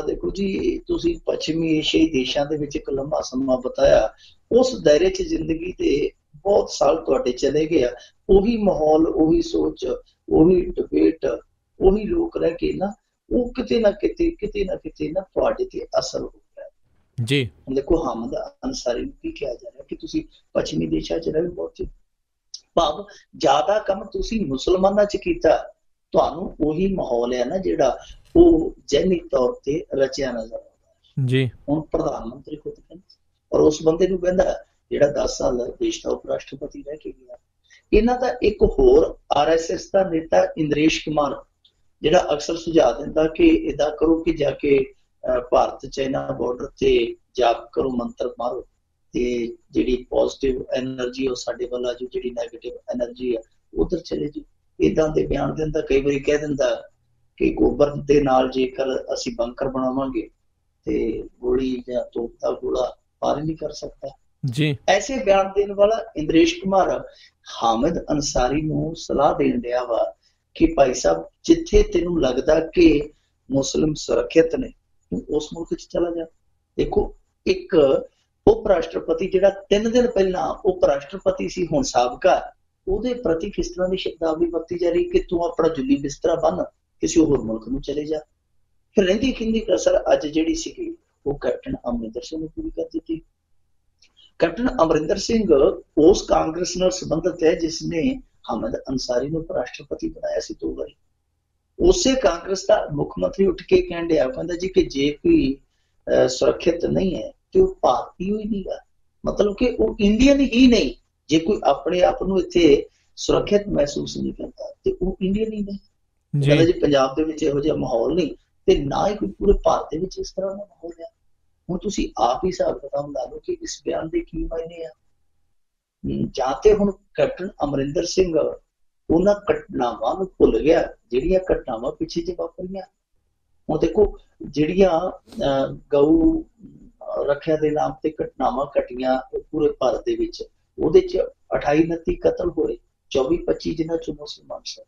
ਦੇਖੋ ਜੀ, ਤੁਸੀਂ ਪੱਛਮੀ ਏਸ਼ੀਆਈ ਦੇਸ਼ਾਂ ਦੇ ਵਿੱਚ ਇੱਕ ਲੰਬਾ ਸਮਾਂ ਬਿਤਾਇਆ, ਉਸ ਦਾਇਰੇ 'ਚ ਜ਼ਿੰਦਗੀ ਦੇ ਬਹੁਤ ਸਾਲ ਤੁਹਾਡੇ ਚਲੇ ਗਏ ਆ, ਉਹੀ ਮਾਹੌਲ, ਉਹੀ ਸੋਚ, ਉਹੀ ਡਿਬੇਟ, ਉਹੀ ਲੋਕ ਰਹਿ ਕੇ ਨਾ, ਉਹ ਕਿਤੇ ਨਾ ਕਿਤੇ ਨਾ ਤੁਹਾਡੇ ਤੇ ਅਸਰ ਹੋ ਰਿਹਾ ਜੀ। ਹੁਣ ਦੇਖੋ ਹਾਮਿਦ ਅੰਸਾਰੀ ਨੂੰ ਕੀ ਕਿਹਾ ਜਾ ਰਿਹਾ ਕਿ ਤੁਸੀਂ ਪੱਛਮੀ ਦੇਸ਼ਾਂ 'ਚ ਰਹੇ, ਬਹੁਤ ਭਾਵ ਜ਼ਿਆਦਾ ਕੰਮ ਤੁਸੀਂ ਮੁਸਲਮਾਨਾਂ 'ਚ ਕੀਤਾ, ਤੁਹਾਨੂੰ ਉਹੀ ਮਾਹੌਲ ਹੈ ਨਾ ਜਿਹੜਾ ਉਹ ਜ਼ਹਿਨੀ ਤੌਰ ਤੇ ਰਚਿਆ ਨਜ਼ਰ ਆਉਂਦਾ ਜੀ। ਹੁਣ ਪ੍ਰਧਾਨ ਮੰਤਰੀ ਖੁਦ ਕਹਿੰਦਾ, ਔਰ ਉਸ ਬੰਦੇ ਨੂੰ ਕਹਿੰਦਾ ਜਿਹੜਾ 10 ਸਾਲ ਦੇਸ਼ ਦਾ ਉਪ ਰਾਸ਼ਟਰਪਤੀ ਰਹਿ ਕੇ ਗਿਆ। ਇਹਨਾਂ ਦਾ ਇੱਕ ਹੋਰ RSS ਦਾ ਨੇਤਾ ਇੰਦਰੇਸ਼ ਕੁਮਾਰ, ਜਿਹੜਾ ਅਕਸਰ ਸੁਝਾਅ ਦਿੰਦਾ ਕਿ ਏਦਾਂ ਕਰੋ ਕਿ ਜਾ ਕੇ ਭਾਰਤ ਚਾਈਨਾ ਬਾਰਡਰ ਤੇ ਜਾਪ ਕਰੋ, ਮੰਤਰ ਮਾਰੋ, ਤੇ ਜਿਹੜੀ ਪੋਜ਼ਿਟਿਵ ਐਨਰਜੀ ਉਹ ਸਾਡੇ ਵੱਲ ਆ ਜਾਊ, ਜਿਹੜੀ ਨੈਗੇਟਿਵ ਐਨਰਜੀ ਆ ਉਧਰ ਚਲੇ ਜਾਊ। ਏਦਾਂ ਦੇ ਬਿਆਨ ਦਿੰਦਾ। ਕਈ ਵਾਰੀ ਕਹਿ ਦਿੰਦਾ ਕਿ ਗੋਬਰ ਦੇ ਨਾਲ ਜੇਕਰ ਅਸੀਂ ਬੰਕਰ ਬਣਾਵਾਂਗੇ ਤੇ ਗੋਲੀ ਜਾਂ ਤੋਪ ਦਾ ਗੋਲਾ ਪਾਰ ਨਹੀਂ ਕਰ ਸਕਦਾ ਜੀ। ਐਸੇ ਬਿਆਨ ਦੇਣ ਵਾਲਾ ਇੰਦਰੇਸ਼ ਕੁਮਾਰ ਹਾਮਿਦ ਅੰਸਾਰੀ ਨੂੰ ਸਲਾਹ ਦੇਣ ਡਿਆ ਵਾ ਕਿ ਭਾਈ ਸਾਹਿਬ, ਜਿੱਥੇ ਤੈਨੂੰ ਲੱਗਦਾ ਕਿ ਮੁਸਲਿਮ ਸੁਰੱਖਿਅਤ ਨੇ, ਉਸ ਮੁਲਕ 'ਚ ਚਲਾ ਜਾ। ਦੇਖੋ, ਇੱਕ ਉਪ ਰਾਸ਼ਟਰਪਤੀ ਜਿਹੜਾ 3 ਦਿਨ ਪਹਿਲਾਂ ਉਪ ਰਾਸ਼ਟਰਪਤੀ ਸੀ, ਹੁਣ ਸਾਬਕਾ, ਉਹਦੇ ਪ੍ਰਤੀ ਕਿਸ ਤਰ੍ਹਾਂ ਦੀ ਸ਼ਬਦਾਵਲੀ ਵਰਤੀ ਜਾ ਰਹੀ ਕਿ ਤੂੰ ਆਪਣਾ ਜੁੱਲੀ ਬਿਸਤਰਾ ਬੰਨ ਕਿਸੇ ਹੋਰ ਮੁਲਕ ਨੂੰ ਚਲੇ ਜਾ। ਫਿਰ ਰਹਿੰਦੀ ਕਿੰਨੀ ਕਸਰ ਅੱਜ ਜਿਹੜੀ ਸੀਗੀ ਉਹ ਕੈਪਟਨ ਅਮਰਿੰਦਰ ਸਿੰਘ ਨੇ ਪੂਰੀ ਕਰ ਦਿੱਤੀ। ਕੈਪਟਨ ਅਮਰਿੰਦਰ ਸਿੰਘ ਉਸ ਕਾਂਗਰਸ ਨਾਲ ਸੰਬੰਧਿਤ ਹੈ ਜਿਸ ਨੇ ਹਾਮਿਦ ਅੰਸਾਰੀ ਨੂੰ ਰਾਸ਼ਟਰਪਤੀ ਬਣਾਇਆ ਸੀ 2 ਵਾਰੀ। ਉਸੇ ਕਾਂਗਰਸ ਦਾ ਮੁੱਖ ਮੰਤਰੀ ਉੱਠ ਕੇ ਕਹਿਣ ਡਿਆ, ਕਹਿੰਦਾ ਜੀ ਕਿ ਜੇ ਕੋਈ ਸੁਰੱਖਿਅਤ ਨਹੀਂ ਹੈ ਤੇ ਉਹ ਭਾਰਤੀ ਹੀ ਨਹੀਂ ਗਾ, ਮਤਲਬ ਕਿ ਉਹ ਇੰਡੀਅਨ ਹੀ ਨਹੀਂ। ਜੇ ਕੋਈ ਆਪਣੇ ਆਪ ਨੂੰ ਇੱਥੇ ਸੁਰੱਖਿਅਤ ਮਹਿਸੂਸ ਨਹੀਂ ਕਰਦਾ ਤੇ ਉਹ ਇੰਡੀਅਨ ਹੀ ਨਹੀਂ। ਕਹਿੰਦਾ ਜੀ ਪੰਜਾਬ ਦੇ ਵਿੱਚ ਇਹੋ ਜਿਹਾ ਮਾਹੌਲ ਨਹੀਂ, ਤੇ ਨਾ ਹੀ ਕੋਈ ਪੂਰੇ ਭਾਰਤ ਦੇ ਵਿੱਚ ਇਸ ਤਰ੍ਹਾਂ ਦਾ ਮਾਹੌਲ ਹੈ। ਹੁਣ ਤੁਸੀਂ ਆਪ ਹੀ ਹਿਸਾਬ ਕਿਤਾਬ ਲਾ ਲਓ ਕਿ ਇਸ ਬਿਆਨ ਦੇ ਕੀ ਮਾਇਨੇ ਆ। ਜਾਂ ਤੇ ਹੁਣ ਕੈਪਟਨ ਅਮਰਿੰਦਰ ਸਿੰਘ ਉਹਨਾਂ ਘਟਨਾਵਾਂ ਨੂੰ ਭੁੱਲ ਗਿਆ ਜਿਹੜੀਆਂ ਘਟਨਾਵਾਂ ਪਿੱਛੇ ਜੇ ਵਾਪਰੀਆਂ। ਹੁਣ ਦੇਖੋ, ਜਿਹੜੀਆਂ ਗਊ ਰੱਖਿਆ ਦੇ ਨਾਮ ਤੇ ਘਟਨਾਵਾਂ ਘਟੀਆਂ ਪੂਰੇ ਭਾਰਤ ਦੇ ਵਿੱਚ, ਉਹਦੇ 'ਚ 28-29 ਕਤਲ ਹੋਏ, 24-25 ਜਿਨ੍ਹਾਂ 'ਚੋਂ ਮੁਸਲਮਾਨ ਸਨ।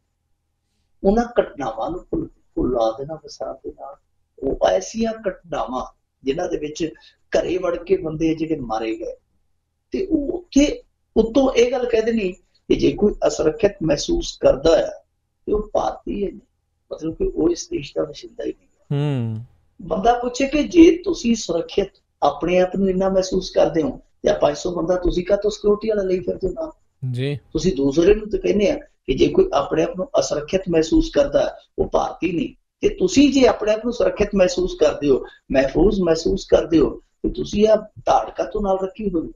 ਉਹਨਾਂ ਘਟਨਾਵਾਂ ਨੂੰ ਭੁੱਲਾ ਦੇਣਾ ਵਿਸਾਰ ਦੇ ਨਾਲ, ਉਹ ਐਸੀਆਂ ਘਟਨਾਵਾਂ ਜਿਨ੍ਹਾਂ ਦੇ ਵਿੱਚ ਘਰੇ ਵੜ ਕੇ ਬੰਦੇ ਜਿਹੜੇ ਮਾਰੇ ਗਏ, ਤੇ ਉਹ ਉੱਥੇ ਉੱਤੋਂ ਇਹ ਗੱਲ ਕਹਿ ਦੇਣੀ ਕਿ ਜੇ ਕੋਈ ਅਸੁਰੱਖਿਅਤ ਮਹਿਸੂਸ ਕਰਦਾ ਹੈ ਤੇ ਉਹ ਭਾਰਤੀ ਹੈ, ਮਤਲਬ ਕਿ ਉਹ ਇਸ ਦੇਸ਼ ਦਾ ਵਸਿੰਦਾ ਹੀ ਨਹੀਂ ਹੈ। ਬੰਦਾ ਪੁੱਛੇ ਕਿ ਜੇ ਤੁਸੀਂ ਸੁਰੱਖਿਅਤ ਆਪਣੇ ਆਪ ਨੂੰ ਇੰਨਾ ਮਹਿਸੂਸ ਕਰਦੇ ਹੋ ਤੇ 500 ਬੰਦਾ ਤੁਸੀਂ ਕਾਹਤੋਂ ਸਿਕਿਉਰਿਟੀ ਵਾਲਾ ਲਈ ਫਿਰਦੇ ਹੋ ਨਾਲ ਜੀ। ਤੁਸੀਂ ਦੂਸਰੇ ਨੂੰ ਤਾਂ ਕਹਿੰਦੇ ਆ ਕਿ ਜੇ ਕੋਈ ਆਪਣੇ ਆਪ ਨੂੰ ਅਸੁਰੱਖਿਅਤ ਮਹਿਸੂਸ ਕਰਦਾ ਉਹ ਭਾਰਤੀ ਨਹੀਂ, ਤੇ ਤੁਸੀਂ ਜੇ ਆਪਣੇ ਆਪ ਨੂੰ ਸੁਰੱਖਿਅਤ ਮਹਿਸੂਸ ਕਰਦੇ ਹੋ, ਮਹਿਫੂਜ਼ ਮਹਿਸੂਸ ਕਰਦੇ ਹੋ, ਤੇ ਤੁਸੀਂ ਆ ਧਾੜ ਕਾਹਤੋਂ ਨਾਲ ਰੱਖੀ ਹੋਈ।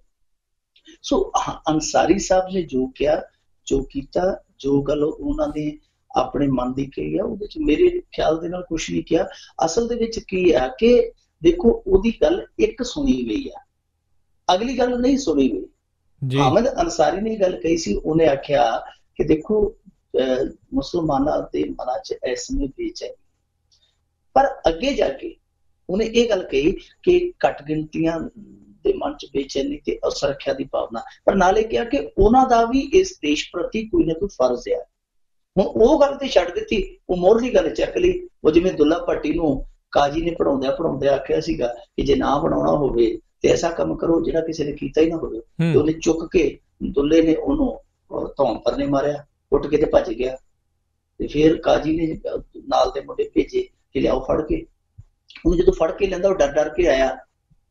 ਸੋ ਅੰਸਾਰੀ ਸਾਹਿਬ ਨੇ ਜੋ ਕਿਹਾ, ਜੋ ਕੀਤਾ, ਜੋ ਗੱਲ ਉਹਨਾਂ ਨੇ ਆਪਣੇ ਮਨ ਦੀ ਕਹੀ ਆ, ਉਹਦੇ ਚ ਮੇਰੇ ਖਿਆਲ ਦੇ ਨਾਲ ਕੁਛ ਨਹੀਂ ਕਿਹਾ। ਅਸਲ ਦੇ ਵਿੱਚ ਕੀ ਆ ਕਿ ਦੇਖੋ ਉਹਦੀ ਗੱਲ ਇੱਕ ਸੁਣੀ ਗਈ ਆ, ਅਗਲੀ ਗੱਲ ਨਹੀਂ ਸੁਣੀ ਗਈ। ਹਾਮਦ ਅੰਸਾਰੀ ਨੇ ਗੱਲ ਕਹੀ ਸੀ, ਉਹਨੇ ਆਖਿਆ ਕਿ ਦੇਖੋ ਮੁਸਲਮਾਨਾਂ ਦੇ ਮਨਾਂ ਚ ਇਸ ਸਮੇਂ ਬੇਚੈਨੀ, ਪਰ ਅੱਗੇ ਜਾ ਕੇ ਉਹਨੇ ਇਹ ਗੱਲ ਕਹੀ ਕਿ ਘੱਟ ਗਿਣਤੀਆਂ ਦੇ ਮਨ ਚ ਬੇਚੈਨੀ ਤੇ ਅਸੁਰੱਖਿਆ ਦੀ ਭਾਵਨਾ, ਪਰ ਨਾਲੇ ਕਿਹਾ ਕਿ ਉਹਨਾਂ ਦਾ ਵੀ ਇਸ ਦੇਸ਼ ਪ੍ਰਤੀ ਕੋਈ ਨਾ ਕੋਈ ਫਰਜ਼ ਆ। ਹੁਣ ਉਹ ਗੱਲ ਤੇ ਛੱਡ ਦਿੱਤੀ, ਉਹ ਮੋਹਰਲੀ ਗੱਲ ਚੱਕ ਲਈ। ਉਹ ਜਿਵੇਂ ਦੁੱਲਾ ਭੱਟੀ ਨੂੰ ਕਾਜੀ ਨੇ ਪੜਾਉਂਦਿਆਂ ਆਖਿਆ ਸੀਗਾ ਕਿ ਜੇ ਨਾ ਬਣਾਉਣਾ ਹੋਵੇ ਤੇ ਐਸਾ ਕੰਮ ਕਰੋ ਜਿਹੜਾ ਕਿਸੇ ਨੇ ਕੀਤਾ ਹੀ ਨਾ ਹੋਵੇ, ਤੇ ਉਹਨੇ ਚੁੱਕ ਕੇ ਦੁੱਲੇ ਨੇ ਉਹਨੂੰ ਧੌਣ ਪਰ ਨੇ ਮਾਰਿਆ, ਉੱਠ ਕੇ ਤੇ ਭੱਜ ਗਿਆ। ਤੇ ਫਿਰ ਕਾਜੀ ਨੇ ਨਾਲ ਦੇ ਮੁੰਡੇ ਭੇਜੇ ਕਿ ਲਿਆਓ ਫੜ ਕੇ। ਉਹਨੂੰ ਜਦੋਂ ਫੜ ਕੇ ਲੈਂਦਾ ਉਹ ਡਰ ਕੇ ਆਇਆ,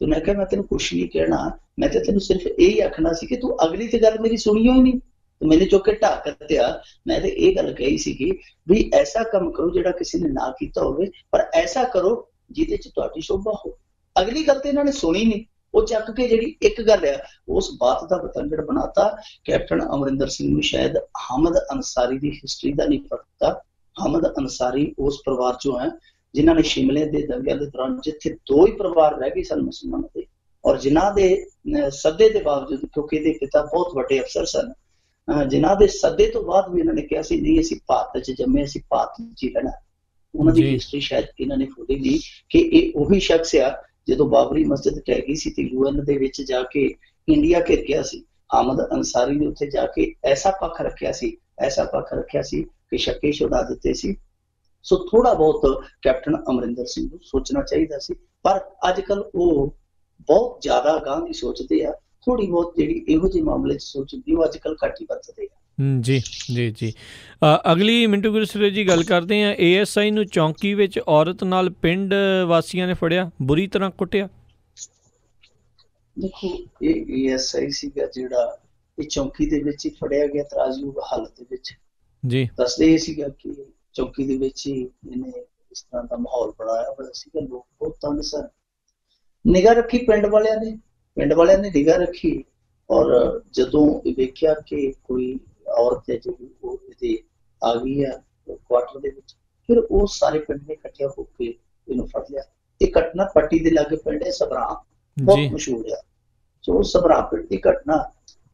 ਤੇ ਮੈਂ ਕਿਹਾ ਮੈਂ ਤੈਨੂੰ ਕੁਛ ਨਹੀਂ ਕਹਿਣਾ, ਮੈਂ ਤਾਂ ਤੈਨੂੰ ਸਿਰਫ ਇਹ ਆਖਣਾ ਸੀ ਕਿ ਤੂੰ ਅਗਲੀ ਤੇ ਗੱਲ ਮੇਰੀ ਸੁਣੀ ਹੋਈ ਨਹੀਂ, ਮੈਨੇ ਚੁੱਕ ਕੇ ਢਾਹ ਦਿੱਤਿਆ। ਮੈਂ ਤੇ ਇਹ ਗੱਲ ਕਹੀ ਸੀਗੀ ਵੀ ਐਸਾ ਕੰਮ ਕਰੋ ਜਿਹੜਾ ਕਿਸੇ ਨੇ ਨਾ ਕੀਤਾ ਹੋਵੇ, ਪਰ ਐਸਾ ਕਰੋ ਜਿਹਦੇ ਚ ਤੁਹਾਡੀ ਸ਼ੋਭਾ ਹੋ। ਅਗਲੀ ਗੱਲ ਤੇ ਇਹਨਾਂ ਨੇ ਸੁਣੀ ਨਹੀਂ, ਉਹ ਚੱਕ ਕੇ ਜਿਹੜੀ ਇੱਕ ਗੱਲ ਆ ਉਸ ਬਾਤ ਦਾ ਬਤੰਗੜ ਬਣਾਤਾ। ਕੈਪਟਨ ਅਮਰਿੰਦਰ ਸਿੰਘ ਨੂੰ ਸ਼ਾਇਦ ਹਾਮਦ ਅੰਸਾਰੀ ਦੀ ਹਿਸਟਰੀ ਦਾ ਨਹੀਂ ਪਤਾ। ਹਾਮਦ ਅੰਸਾਰੀ ਉਸ ਪਰਿਵਾਰ ਚੋਂ ਹੈ ਜਿਨ੍ਹਾਂ ਨੇ ਸ਼ਿਮਲੇ ਦੇ ਦੰਗਿਆਂ ਦੇ ਦੌਰਾਨ, ਜਿੱਥੇ 2 ਹੀ ਪਰਿਵਾਰ ਰਹਿ ਗਏ ਸਨ ਮੁਸਲਮਾਨਾਂ ਦੇ, ਔਰ ਜਿਨ੍ਹਾਂ ਦੇ ਸੱਦੇ ਦੇ ਬਾਵਜੂਦ, ਕਿਉਂਕਿ ਇਹਦੇ ਪਿਤਾ ਬਹੁਤ ਵੱਡੇ ਅਫਸਰ ਸਨ, ਜਿਨ੍ਹਾਂ ਦੇ ਸੱਦੇ ਤੋਂ ਬਾਅਦ ਵੀ ਇਹਨਾਂ ਨੇ ਕਿਹਾ ਸੀ ਨਹੀਂ ਅਸੀਂ ਭਾਰਤ ਚ ਜੰਮੇ, ਅਸੀਂ ਭਾਰਤ ਚ ਹੀ ਰਹਿਣਾ। ਉਹਨਾਂ ਦੀ ਹਿਸਟਰੀ ਸ਼ਾਇਦ ਇਹਨਾਂ ਨੇ ਫੋੜੀ ਨਹੀਂ ਕਿ ਇਹ ਉਹੀ ਸ਼ਖਸ ਆ ਜਦੋਂ ਬਾਬਰੀ ਮਸਜਿਦ ਢਹਿ ਗਈ ਸੀ ਤੇ UN ਦੇ ਵਿੱਚ ਜਾ ਕੇ ਇੰਡੀਆ ਘਿਰ ਗਿਆ ਸੀ। ਹਾਮਦ ਅੰਸਾਰੀ ਨੇ ਉੱਥੇ ਜਾ ਕੇ ਐਸਾ ਪੱਖ ਰੱਖਿਆ ਸੀ ਕਿ ਸ਼ੱਕੇ ਛੁਡਾ ਦਿੱਤੇ ਸੀ। ਸੋ ਥੋੜਾ ਬਹੁਤ ਕੈਪਟਨ ਅਮਰਿੰਦਰ ਸਿੰਘ ਨੂੰ ਸੋਚਣਾ ਚਾਹੀਦਾ ਸੀ, ਪਰ ਅੱਜ ਕੱਲ ਉਹ ਬਹੁਤ ਜ਼ਿਆਦਾ ਅਗਾਂਹ ਦੀ ਸੋਚਦੇ ਆ। ਥੋੜੀ ਬਹੁਤ ਜਿਹੜੀ ਇਹੋ ਜਿਹੇ ਮਾਮਲੇ ਚ ਸੋਚਦੀ ਉਹ ਅੱਜ ਕੱਲ ਘੱਟ ਹੀ ਵਰਤਦੇ ਆ। ਜੀ। ਅਗਲੀ ਮਿੰਟੂ ਗੁਰਸਰੇ ਜੀ ਗੱਲ ਕਰਦੇ ਆ। ASI ਨੂੰ ਚੌਂਕੀ ਵਿੱਚ ਔਰਤ ਨਾਲ ਪਿੰਡ ਵਾਸੀਆਂ ਨੇ ਫੜਿਆ, ਬੁਰੀ ਤਰ੍ਹਾਂ ਕੁੱਟਿਆ। ਦੇਖੋ ਇਹ ASI ਸੀਗਾ ਜਿਹੜਾ ਇਹ ਚੌਂਕੀ ਦੇ ਵਿੱਚ ਹੀ ਫੜਿਆ ਗਿਆ ਤਰਾਜ਼ਯੋਗ ਹਾਲਤ ਦੇ ਵਿੱਚ। ਜੀ ਦੱਸਦੇ ਇਹ ਸੀਗਾ ਕਿ ਚੌਂਕੀ ਦੇ ਵਿੱਚ ਹੀ ਇਹਨੇ ਇਸ ਤਰ੍ਹਾਂ ਦਾ ਮਾਹੌਲ ਬਣਾਇਆ ਹੋਇਆ ਸੀਗਾ। ਲੋਕ ਬਹੁਤ ਤੰਗ ਸਨ। ਨਿਗਾਹ ਰੱਖੀ ਪਿੰਡ ਵਾਲਿਆਂ ਨੇ ਨਿਗਾਹ ਰੱਖੀ, ਔਰ ਜਦੋਂ ਇਹ ਵੇਖਿਆ ਕਿ ਕੋਈ ਔਰਤ ਹੈ ਜਿਹੜੀ ਉਹ ਇਹਦੇ ਆ ਗਈ ਆ ਕੁਆਟਰ ਦੇ ਵਿੱਚ, ਫਿਰ ਉਹ ਸਾਰੇ ਪਿੰਡ ਨੇ ਇਕੱਠੇ ਹੋ ਕੇ ਇਹਨੂੰ ਫੜ ਲਿਆ। ਇਹ ਘਟਨਾ ਪੱਟੀ ਦੇ ਲਾਗੇ ਪਿੰਡ ਹੈ ਸਭਰਾ, ਬਹੁਤ ਮਸ਼ਹੂਰ ਆ। ਸੋ ਸਭਰਾ ਪਿੰਡ ਦੀ ਘਟਨਾ,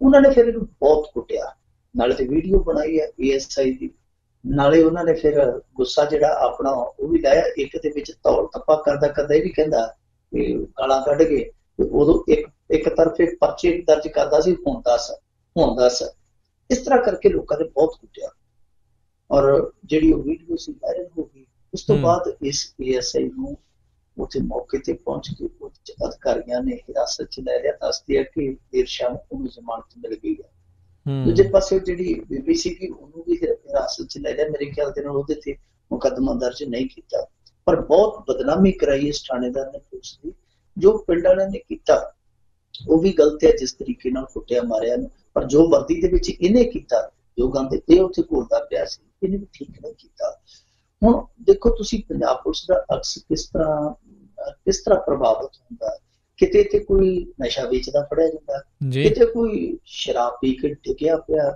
ਉਹਨਾਂ ਨੇ ਫਿਰ ਇਹਨੂੰ ਬਹੁਤ ਕੁੱਟਿਆ, ਨਾਲੇ ਤੇ ਵੀਡੀਓ ਬਣਾਈ ਹੈ ASI ਦੀ, ਨਾਲੇ ਉਹਨਾਂ ਨੇ ਫਿਰ ਗੁੱਸਾ ਜਿਹੜਾ ਆਪਣਾ ਉਹ ਵੀ ਲਾਇਆ। ਇੱਕ ਦੇ ਵਿੱਚ ਧੌਲ ਤੱਪਾ ਕਰਦਾ ਇਹ ਵੀ ਕਹਿੰਦਾ ਕਿ ਗਾਲਾਂ ਕੱਢ ਕੇ ਉਦੋਂ ਇੱਕ ਤਰਫੇ ਪਰਚੇ ਦਰਜ ਕਰਦਾ ਸੀ, ਹੁਣ ਦੱਸ ਇਸ ਤਰ੍ਹਾਂ ਕਰਕੇ ਲੋਕਾਂ ਨੇ ਬਹੁਤ ਕੁੱਟਿਆ, ਔਰ ਜਿਹੜੀ ਉਹ ਵੀਡੀਓ ਸੀ ਵਾਇਰਲ ਹੋ ਗਈ। ਉਸ ਤੋਂ ਬਾਅਦ ਇਸ ASI ਨੂੰ ਉੱਥੇ ਮੌਕੇ ਤੇ ਪਹੁੰਚ ਕੇ ਉੱਚ ਅਧਿਕਾਰੀਆਂ ਨੇ ਹਿਰਾਸਤ ਚ ਲੈ ਲਿਆ। ਦੱਸਦੇ ਆ ਕਿ ਦੇਰ ਸ਼ਾਮ ਉਹਨੂੰ ਜ਼ਮਾਨਤ ਮਿਲ ਗਈ ਹੈ। ਦੂਜੇ ਪਾਸੇ ਜਿਹੜੀ ਬੀਬੀ ਸੀਗੀ ਉਹਨੂੰ ਵੀ ਹਿਰਾਸਤ ਚ ਲੈ ਲਿਆ। ਮੇਰੇ ਖਿਆਲ ਦੇ ਨਾਲ ਉਹਦੇ ਤੇ ਮੁਕੱਦਮਾ ਦਰਜ ਨਹੀਂ ਕੀਤਾ, ਪਰ ਬਹੁਤ ਬਦਨਾਮੀ ਕਰਾਈ ਇਸ ਥਾਣੇਦਾਰ ਨੇ ਪੁਲਿਸ ਦੀ। ਜੋ ਪਿੰਡ ਵਾਲਿਆਂ ਨੇ ਕੀਤਾ ਉਹ ਵੀ ਗਲਤ ਹੈ, ਜਿਸ ਤਰੀਕੇ ਨਾਲ ਕੁੱਟਿਆ ਮਾਰਿਆ ਨੂੰ, ਪਰ ਜੋ ਵਰਦੀ ਦੇ ਵਿੱਚ ਇਹਨੇ ਕੀਤਾ, ਜੋ ਗੰਦ ਇਹ ਉੱਥੇ ਘੋਲਦਾ ਪਿਆ ਸੀ, ਇਹਨੇ ਵੀ ਠੀਕ ਨਹੀਂ ਕੀਤਾ। ਹੁਣ ਦੇਖੋ ਤੁਸੀਂ ਪੰਜਾਬ ਪੁਲਿਸ ਦਾ ਅਕਸ ਕਿਸ ਤਰ੍ਹਾਂ ਪ੍ਰਭਾਵਿਤ ਹੁੰਦਾ। ਕਿਤੇ ਤੇ ਕੋਈ ਨਸ਼ਾ ਵੇਚਦਾ ਫੜਿਆ ਜਾਂਦਾ, ਕਿਤੇ ਕੋਈ ਸ਼ਰਾਬ ਪੀ ਕੇ ਡਿੱਗਿਆ ਪਿਆ,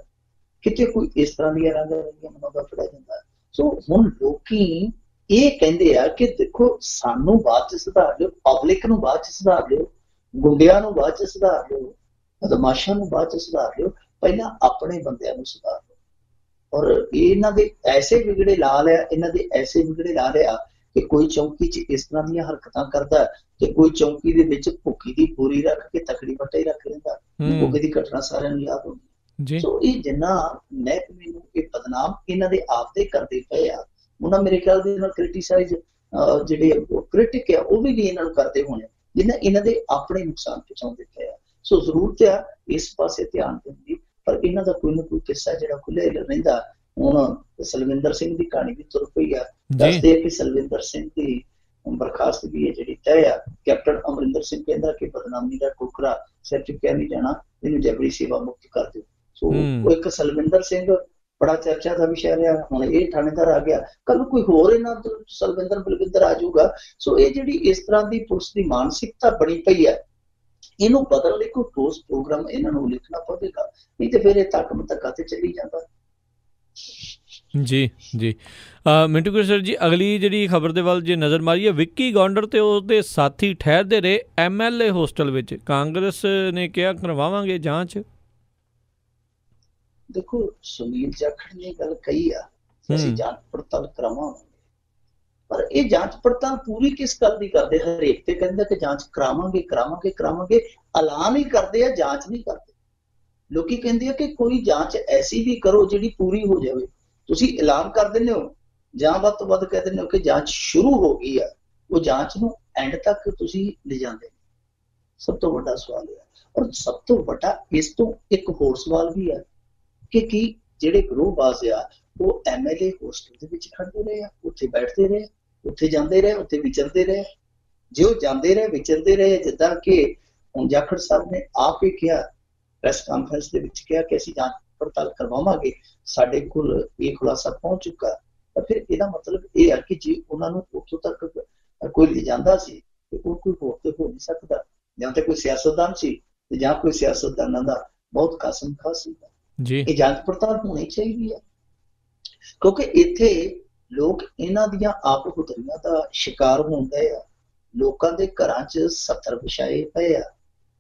ਕਿਤੇ ਕੋਈ ਇਸ ਤਰ੍ਹਾਂ ਦੀਆਂ ਰੰਗਾਂ ਮਨਾਉਂਦਾ ਫੜਿਆ ਜਾਂਦਾ। ਸੋ ਹੁਣ ਲੋਕੀ ਇਹ ਕਹਿੰਦੇ ਆ ਕਿ ਦੇਖੋ ਸਾਨੂੰ ਬਾਅਦ ਚ ਸੁਧਾਰ ਲਿਓ, ਪਬਲਿਕ ਨੂੰ ਬਾਅਦ ਚ ਸੁਧਾਰ ਲਿਓ, ਗੁੰਡਿਆਂ ਨੂੰ ਬਾਅਦ ਚ ਸੁਧਾਰ ਲਿਓ, ਬਦਮਾਸ਼ਾਂ ਨੂੰ ਬਾਅਦ ਚ ਸੁਧਾਰ ਲਿਓ, ਪਹਿਲਾਂ ਆਪਣੇ ਬੰਦਿਆਂ ਨੂੰ ਸੁਧਾਰ ਲਿਓ। ਔਰ ਇਹਨਾਂ ਦੇ ਐਸੇ ਵਿਗੜੇ ਲਾ ਲਿਆ ਕਿ ਕੋਈ ਚੌਂਕੀ ਚ ਇਸ ਤਰ੍ਹਾਂ ਦੀਆਂ ਹਰਕਤਾਂ ਕਰਦਾ ਤੇ ਕੋਈ ਚੌਂਕੀ ਦੇ ਵਿੱਚ ਭੁੱਖੀ ਦੀ ਬੋਰੀ ਰੱਖ ਕੇ ਤਕੜੀ ਵੱਟਾ ਹੀ ਰੱਖ ਲੈਂਦਾ। ਭੁੱਖੇ ਦੀ ਘਟਨਾ ਸਾਰਿਆਂ ਨੂੰ ਯਾਦ ਹੁੰਦੀ। ਸੋ ਇਹ ਜਿੰਨਾ ਮਹਿਕਮੇ ਨੂੰ ਇਹ ਬਦਨਾਮ ਇਹਨਾਂ ਦੇ ਆਪ ਦੇ ਕਰਦੇ ਪਏ ਆ, ਉਹਨਾਂ ਮੇਰੇ ਖਿਆਲ ਦੇ ਨਾਲ ਕ੍ਰਿਟੀਸਾਈਜ਼ ਜਿਹੜੇ ਕ੍ਰਿਟਿਕ ਆ ਉਹ ਵੀ ਇਹਨਾਂ ਨੂੰ ਕਰਦੇ ਹੋਣੇ, ਜਿੰਨਾ ਇਹਨਾਂ ਦੇ ਆਪਣੇ ਨੁਕਸਾਨ ਪਹੁੰਚਾਉਂਦੇ ਪਏ ਆ। ਸੋ ਜ਼ਰੂਰਤ ਆ ਇਸ ਪਾਸੇ ਧਿਆਨ ਦੇਣ ਦੀ, ਪਰ ਇਹਨਾਂ ਦਾ ਕੋਈ ਨਾ ਕੋਈ ਕਿੱਸਾ ਜਿਹੜਾ ਖੁੱਲਿਆ ਰਹਿੰਦਾ। ਹੁਣ ਸਲਵਿੰਦਰ ਸਿੰਘ ਦੀ ਕਹਾਣੀ ਵੀ ਤੁਰ ਪਈ ਆ। ਦੱਸਦੇ ਆ ਕਿ ਸਲਵਿੰਦਰ ਸਿੰਘ ਦੀ ਬਰਖਾਸਤਗੀ ਹੈ ਜਿਹੜੀ ਤੈਅ ਆ। ਕੈਪਟਨ ਅਮਰਿੰਦਰ ਸਿੰਘ ਕਹਿੰਦਾ ਕਿ ਬਦਨਾਮੀ ਦਾ ਟੋਕਰਾ ਸਿਰ ਚੁੱਕਿਆ ਨਹੀਂ ਜਾਣਾ, ਇਹਨੂੰ ਜਬਰੀ ਸੇਵਾ ਮੁਕਤ ਕਰ ਦਿਓ। ਸੋ ਉਹ ਇੱਕ ਸਲਵਿੰਦਰ ਸਿੰਘ ਬੜਾ ਚਰਚਾ ਦਾ ਵਿਸ਼ਾ ਰਿਹਾ, ਹੁਣ ਇਹ ਥਾਣੇਦਾਰ ਆ ਗਿਆ, ਕੱਲ ਨੂੰ ਕੋਈ ਹੋਰ ਇਹਨਾਂ ਤੋਂ ਸਲਵਿੰਦਰ ਬਲਵਿੰਦਰ ਆ ਜਾਊਗਾ। ਸੋ ਇਹ ਜਿਹੜੀ ਇਸ ਤਰ੍ਹਾਂ ਦੀ ਪੁਲਿਸ ਦੀ ਮਾਨਸਿਕਤਾ ਬਣੀ ਪਈ ਹੈ, ਇਹਨੂੰ ਬਦਲਣ ਲਈ ਕੋਈ ਠੋਸ ਪ੍ਰੋਗਰਾਮ ਇਹਨਾਂ ਨੂੰ ਲਿਖਣਾ ਪਵੇਗਾ, ਨਹੀਂ ਤੇ ਫਿਰ ਇਹ ਤੱਕ ਮਤੱਕਾ ਤੇ ਚੱਲੀ ਜਾਂਦਾ। ਜੀ ਜੀ ਮਿੰਟੂ ਗੁਰੂ ਸਰ ਜੀ, ਅਗਲੀ ਜਿਹੜੀ ਖਬਰ ਦੇ ਵੱਲ ਜੇ ਨਜ਼ਰ ਮਾਰੀਏ, ਵਿੱਕੀ ਗੌਂਡਰ ਤੇ ਉਹਦੇ ਸਾਥੀ ਠਹਿਰਦੇ ਰਹੇ MLA ਹੋਸਟਲ ਵਿੱਚ, ਕਾਂਗਰਸ ਨੇ ਕਿਹਾ ਕਰਵਾਵਾਂਗੇ ਜਾਂਚ। ਦੇਖੋ ਸੁਨੀਲ ਜਾਖੜ ਨੇ ਗੱਲ ਕਹੀ ਆ ਅਸੀਂ ਜਾਂਚ ਪੜਤਾਲ ਕਰਾਵਾਂਗੇ, ਪਰ ਇਹ ਜਾਂਚ ਪੜਤਾਲ ਪੂਰੀ ਕਿਸ ਗੱਲ ਦੀ ਕਰਦੇ? ਹਰੇਕ ਤੇ ਕਹਿੰਦੇ ਕਿ ਜਾਂਚ ਕਰਾਵਾਂਗੇ ਕਰਾਵਾਂਗੇ ਕਰਾਵਾਂਗੇ, ਐਲਾਨ ਹੀ ਕਰਦੇ ਆ, ਜਾਂਚ ਨਹੀਂ ਕਰਦੇ। ਲੋਕੀ ਕਹਿੰਦੇ ਆ ਕਿ ਕੋਈ ਜਾਂਚ ਐਸੀ ਵੀ ਕਰੋ ਜਿਹੜੀ ਪੂਰੀ ਹੋ ਜਾਵੇ। ਤੁਸੀਂ ਐਲਾਨ ਕਰ ਦਿੰਦੇ ਹੋ ਜਾਂ ਵੱਧ ਤੋਂ ਵੱਧ ਕਹਿ ਦਿੰਦੇ ਹੋ ਕਿ ਜਾਂਚ ਸ਼ੁਰੂ ਹੋ ਗਈ ਆ, ਉਹ ਜਾਂਚ ਨੂੰ ਐਂਡ ਤੱਕ ਤੁਸੀਂ ਲਿਜਾਂਦੇ। ਸਭ ਤੋਂ ਵੱਡਾ ਸਵਾਲ ਹੈ, ਔਰ ਸਭ ਤੋਂ ਵੱਡਾ ਇਸ ਤੋਂ ਇੱਕ ਹੋਰ ਸਵਾਲ ਵੀ ਹੈ ਕਿ ਕੀ ਜਿਹੜੇ ਗਰੋਹਬਾਜ਼ ਆ ਉਹ MLA ਹੋਸਟਲ ਦੇ ਵਿੱਚ ਖੜਦੇ ਰਹੇ ਆ, ਉੱਥੇ ਬੈਠਦੇ ਰਹੇ, ਉੱਥੇ ਜਾਂਦੇ ਰਹੇ, ਉੱਥੇ ਵਿਚਰਦੇ ਰਹੇ? ਜੇ ਉਹ ਜਾਂਦੇ ਰਹੇ ਵਿਚਰਦੇ ਰਹੇ, ਜਿੱਦਾਂ ਕਿ ਹੁਣ ਜਾਖੜ ਸਾਹਿਬ ਨੇ ਆਪ ਹੀ ਕਿਹਾ ਪ੍ਰੈਸ ਕਾਨਫਰੰਸ ਦੇ ਵਿੱਚ ਕਿਹਾ ਕਿ ਅਸੀਂ ਜਾਂਚ ਪੜਤਾਲ ਕਰਵਾਵਾਂਗੇ, ਸਾਡੇ ਕੋਲ ਇਹ ਖੁਲਾਸਾ ਪਹੁੰਚ ਚੁੱਕਾ, ਤਾਂ ਫਿਰ ਇਹਦਾ ਮਤਲਬ ਇਹ ਹੈ ਕਿ ਜੇ ਉਹਨਾਂ ਨੂੰ ਉੱਥੋਂ ਤੱਕ ਕੋਈ ਲਿਜਾਂਦਾ ਸੀ ਤੇ ਉਹ ਕੋਈ ਹੋਰ ਤੇ ਹੋ ਨਹੀਂ ਸਕਦਾ, ਜਾਂ ਤੇ ਕੋਈ ਸਿਆਸਤਦਾਨ ਸੀ ਤੇ ਜਾਂ ਕੋਈ ਸਿਆਸਤਦਾਨਾਂ ਦਾ ਬਹੁਤ ਕਾਸਮ ਖਾਸ ਸੀ। ਇਹ ਜਾਂਚ ਪੜਤਾਲ ਹੋਣੀ ਚਾਹੀਦੀ ਹੈ, ਕਿਉਂਕਿ ਇੱਥੇ ਲੋਕ ਇਹਨਾਂ ਦੀਆਂ ਆਪ ਹੁਦਰੀਆਂ ਦਾ ਸ਼ਿਕਾਰ ਹੁੰਦੇ ਆ। ਲੋਕਾਂ ਦੇ ਘਰਾਂ 'ਚ 70 ਵਿਛਾਏ ਪਏ ਆ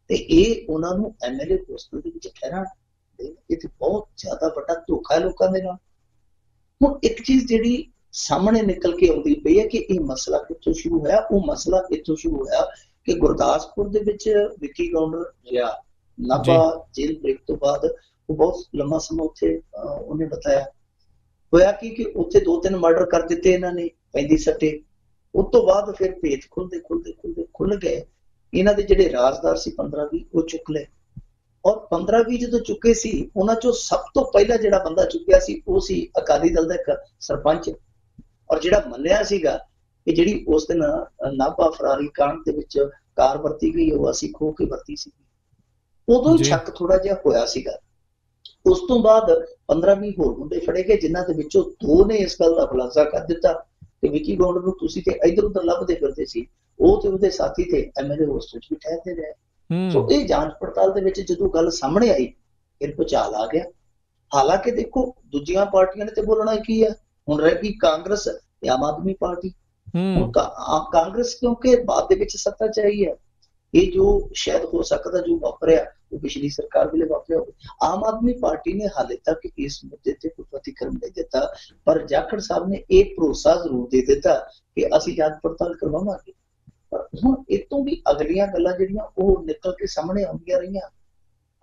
ਤੇ ਇਹ ਉਹਨਾਂ ਨੂੰ MLA ਹੋਸਟਲ ਦੇ ਵਿੱਚ ਠਹਿਰਾਣ, ਇਹ ਤੇ ਬਹੁਤ ਜ਼ਿਆਦਾ ਵੱਡਾ ਧੋਖਾ ਹੈ ਲੋਕਾਂ ਦੇ ਨਾਲ। ਹੁਣ ਇੱਕ ਚੀਜ਼ ਜਿਹੜੀ ਸਾਹਮਣੇ ਨਿਕਲ ਕੇ ਆਉਂਦੀ ਪਈ ਹੈ ਕਿ ਇਹ ਮਸਲਾ ਕਿੱਥੋਂ ਸ਼ੁਰੂ ਹੋਇਆ। ਉਹ ਮਸਲਾ ਇੱਥੋਂ ਸ਼ੁਰੂ ਹੋਇਆ ਕਿ ਗੁਰਦਾਸਪੁਰ ਦੇ ਵਿੱਚ ਵਿੱਕੀ ਗੌਂਡਰ ਰਿਹਾ, ਨਾਭਾ ਜੇਲ੍ਹ ਬ੍ਰੇਕ ਤੋਂ ਬਾਅਦ ਉਹ ਬਹੁਤ ਲੰਮਾ ਸਮਾਂ ਉੱਥੇ ਉਹਨੇ ਬਤਾਇਆ ਹੋਇਆ ਕਿ ਉੱਥੇ 2-3 ਮਰਡਰ ਕਰ ਦਿੱਤੇ ਇਹਨਾਂ ਨੇ ਪੈਂਦੀ ਸੱਟੇ। ਉਸ ਤੋਂ ਬਾਅਦ ਫਿਰ ਭੇਤ ਖੁੱਲ ਗਏ। ਇਹਨਾਂ ਦੇ ਜਿਹੜੇ ਰਾਜ਼ਦਾਰ ਸੀ 15-20 ਉਹ ਚੁੱਕ ਲਏ, ਔਰ 15-20 ਜਦੋਂ ਚੁੱਕੇ ਸੀ ਉਹਨਾਂ ਚੋਂ ਸਭ ਤੋਂ ਪਹਿਲਾਂ ਜਿਹੜਾ ਬੰਦਾ ਚੁੱਕਿਆ ਸੀ ਉਹ ਸੀ ਅਕਾਲੀ ਦਲ ਦਾ ਇੱਕ ਸਰਪੰਚ, ਔਰ ਜਿਹੜਾ ਮੰਨਿਆ ਸੀਗਾ ਕਿ ਜਿਹੜੀ ਉਸ ਦਿਨ ਨਾਭਾ ਫਰਾਰੀ ਕਾਂਡ ਦੇ ਵਿੱਚ ਕਾਰ ਵਰਤੀ ਗਈ ਉਹ ਅਸੀਂ ਖੋਹ ਕੇ ਵਰਤੀ ਸੀ। ਉਦੋਂ ਸ਼ੱਕ ਥੋੜਾ ਜਿਹਾ ਹੋਇਆ ਸੀਗਾ। ਉਸ ਤੋਂ ਬਾਅਦ 15-20 ਹੋਰ ਮੁੰਡੇ ਫੜੇ ਗਏ, ਜਿਨ੍ਹਾਂ ਦੇ ਵਿੱਚੋਂ 2 ਨੇ ਇਸ ਗੱਲ ਦਾ ਖੁਲਾਸਾ ਕਰ ਦਿੱਤਾ ਕਿ ਵਿੱਕੀ ਗੌਂਡਰ ਨੂੰ ਤੁਸੀਂ ਤੇ ਇੱਧਰ ਉੱਧਰ ਲੱਭਦੇ ਫਿਰਦੇ ਸੀ, ਉਹ ਤੇ ਉਹਦੇ ਸਾਥੀ ਤੇ MLA ਹੋਸਟਲ 'ਚ ਵੀ ਠਹਿਰਦੇ ਰਹੇ। ਸੋ ਇਹ ਜਾਂਚ ਪੜਤਾਲ ਦੇ ਵਿੱਚ ਜਦੋਂ ਗੱਲ ਸਾਹਮਣੇ ਆਈ ਫਿਰ ਭੁਚਾਲ ਆ ਗਿਆ। ਹਾਲਾਂਕਿ ਦੇਖੋ ਦੂਜੀਆਂ ਪਾਰਟੀਆਂ ਨੇ ਤੇ ਬੋਲਣਾ ਕੀ ਹੈ, ਹੁਣ ਰਹਿ ਗਈ ਕਾਂਗਰਸ ਤੇ ਆਮ ਆਦਮੀ ਪਾਰਟੀ। ਕਾਂਗਰਸ ਕਿਉਂਕਿ ਬਾਅਦ ਦੇ ਵਿੱਚ ਸੱਤਾ 'ਚ ਆਈ ਹੈ, ਇਹ ਜੋ ਸ਼ਾਇਦ ਹੋ ਸਕਦਾ ਜੋ ਵਾਪਰਿਆ ਉਹ ਪਿਛਲੀ ਸਰਕਾਰ ਵੇਲੇ ਵਾਪਰਿਆ ਹੋਵੇ। ਆਮ ਆਦਮੀ ਪਾਰਟੀ ਨੇ ਹਾਲੇ ਤੱਕ ਇਸ ਮੁੱਦੇ ਤੇ ਕੋਈ ਪ੍ਰਤੀਕਰਮ ਨਹੀਂ ਦਿੱਤਾ, ਪਰ ਜਾਖੜ ਸਾਹਿਬ ਨੇ ਇਹ ਭਰੋਸਾ ਜ਼ਰੂਰ ਦੇ ਦਿੱਤਾ ਕਿ ਅਸੀਂ ਜਾਂਚ ਪੜਤਾਲ ਕਰਵਾਵਾਂਗੇ। ਪਰ ਹੁਣ ਇਹ ਤੋਂ ਵੀ ਅਗਲੀਆਂ ਗੱਲਾਂ ਜਿਹੜੀਆਂ ਉਹ ਨਿਕਲ ਕੇ ਸਾਹਮਣੇ ਆਉਂਦੀਆਂ ਰਹੀਆਂ।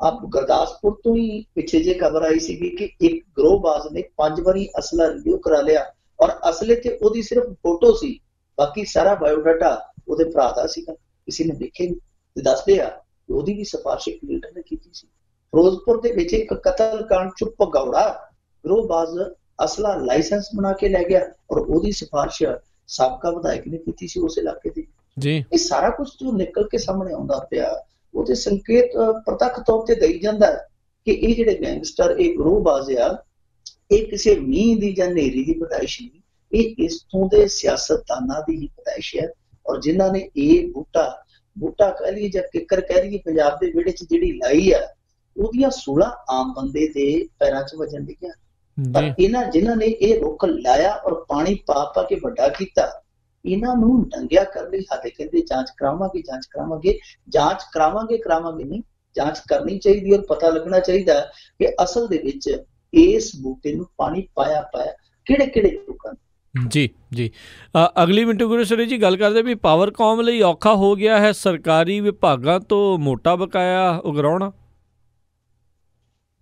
ਆਪ ਗੁਰਦਾਸਪੁਰ ਤੋਂ ਹੀ ਪਿੱਛੇ ਜੇ ਖਬਰ ਆਈ ਸੀਗੀ ਕਿ ਇੱਕ ਗਰੋਹਬਾਜ਼ ਨੇ 5 ਵਾਰੀ ਅਸਲਾ ਰਿਵਿਊ ਕਰਾ ਲਿਆ, ਔਰ ਅਸਲੇ ਤੇ ਉਹਦੀ ਸਿਰਫ ਫੋਟੋ ਸੀ, ਬਾਕੀ ਸਾਰਾ ਬਾਇਓਡਾਟਾ ਉਹਦੇ ਭਰਾ ਦਾ ਸੀਗਾ, ਕਿਸੇ ਨੇ ਦੇਖੇ ਨਹੀਂ। ਤੇ ਦੱਸਦੇ ਆ ਉਹਦੀ ਵੀ ਸਿਫਾਰਿਸ਼ ਇੱਕ ਲੀਡਰ ਨੇ ਕੀਤੀ ਸੀ। ਫਿਰੋਜ਼ਪੁਰ ਦੇ ਵਿੱਚ ਇੱਕ ਕਤਲ ਕਾਂਡ 'ਚ ਭਗੌੜਾ ਗਰੋਹਬਾਜ਼ ਅਸਲਾ ਲਾਇਸੈਂਸ ਬਣਾ ਕੇ ਲੈ ਗਿਆ, ਔਰ ਉਹਦੀ ਸਿਫਾਰਿਸ਼ ਸਾਬਕਾ ਵਿਧਾਇਕ ਨੇ ਕੀਤੀ ਸੀ ਉਸ ਇਲਾਕੇ ਦੀ। ਇਹ ਸਾਰਾ ਕੁਝ ਜੋ ਨਿਕਲ ਕੇ ਸਾਹਮਣੇ ਆਉਂਦਾ ਪਿਆ ਉਹਦੇ ਸੰਕੇਤ ਪ੍ਰਤੱਖ ਤੌਰ ਤੇ ਦੇਈ ਜਾਂਦਾ ਕਿ ਇਹ ਜਿਹੜੇ ਗੈਂਗਸਟਰ, ਇਹ ਗਰੋਹਬਾਜ਼ ਆ, ਇਹ ਕਿਸੇ ਮੀਂਹ ਦੀ ਜਾਂ ਹਨੇਰੀ ਦੀ ਪੈਦਾਇਸ਼ ਨਹੀਂ, ਇਹ ਇਸਥੋਂ ਦੇ ਸਿਆਸਤਦਾਨਾਂ ਦੀ ਹੀ ਪੈਦਾਇਸ਼ ਹੈ। ਔਰ ਜਿਨ੍ਹਾਂ ਨੇ ਇਹ ਬੂਟਾ ਕਹਿ ਲਈਏ ਜਾਂ ਕਿੱਕਰ ਕਹਿ ਲਈਏ ਪੰਜਾਬ ਦੇ ਵਿਹੜੇ 'ਚ ਜਿਹੜੀ ਲਾਈ ਆ, ਉਹਦੀਆਂ 16 ਆਮ ਬੰਦੇ ਦੇ ਪੈਰਾਂ 'ਚ ਵੱਜਣ ਡੀਆਂ। ਪਰ ਜਿਨ੍ਹਾਂ ਨੇ ਇਹ ਰੁੱਖ ਲਾਇਆ ਔਰ ਪਾਣੀ ਪਾ ਕੇ ਵੱਡਾ ਕੀਤਾ, ਇਹਨਾਂ ਨੂੰ ਡੰਗਿਆ ਕਰਨ ਲਈ ਹਾਲੇ ਕਹਿੰਦੇ ਜਾਂਚ ਕਰਾਵਾਂਗੇ ਨਹੀਂ, ਜਾਂਚ ਕਰਨੀ ਚਾਹੀਦੀ ਔਰ ਪਤਾ ਲੱਗਣਾ ਚਾਹੀਦਾ ਕਿ ਅਸਲ ਦੇ ਵਿੱਚ ਇਸ ਬੂਟੇ ਨੂੰ ਪਾਣੀ ਪਾਇਆ ਕਿਹੜੇ ਲੋਕਾਂ ਨੇ। ਜੀ ਅਗਲੀ ਮਿੰਟੂ ਗੁਰੂ ਸਰ ਜੀ ਗੱਲ ਕਰਦੇ ਵੀ ਪਾਵਰਕਾਮ ਲਈ ਔਖਾ ਹੋ ਗਿਆ ਹੈ ਸਰਕਾਰੀ ਵਿਭਾਗਾਂ ਤੋਂ ਮੋਟਾ ਬਕਾਇਆ ਉਗਰਾਉਣਾ।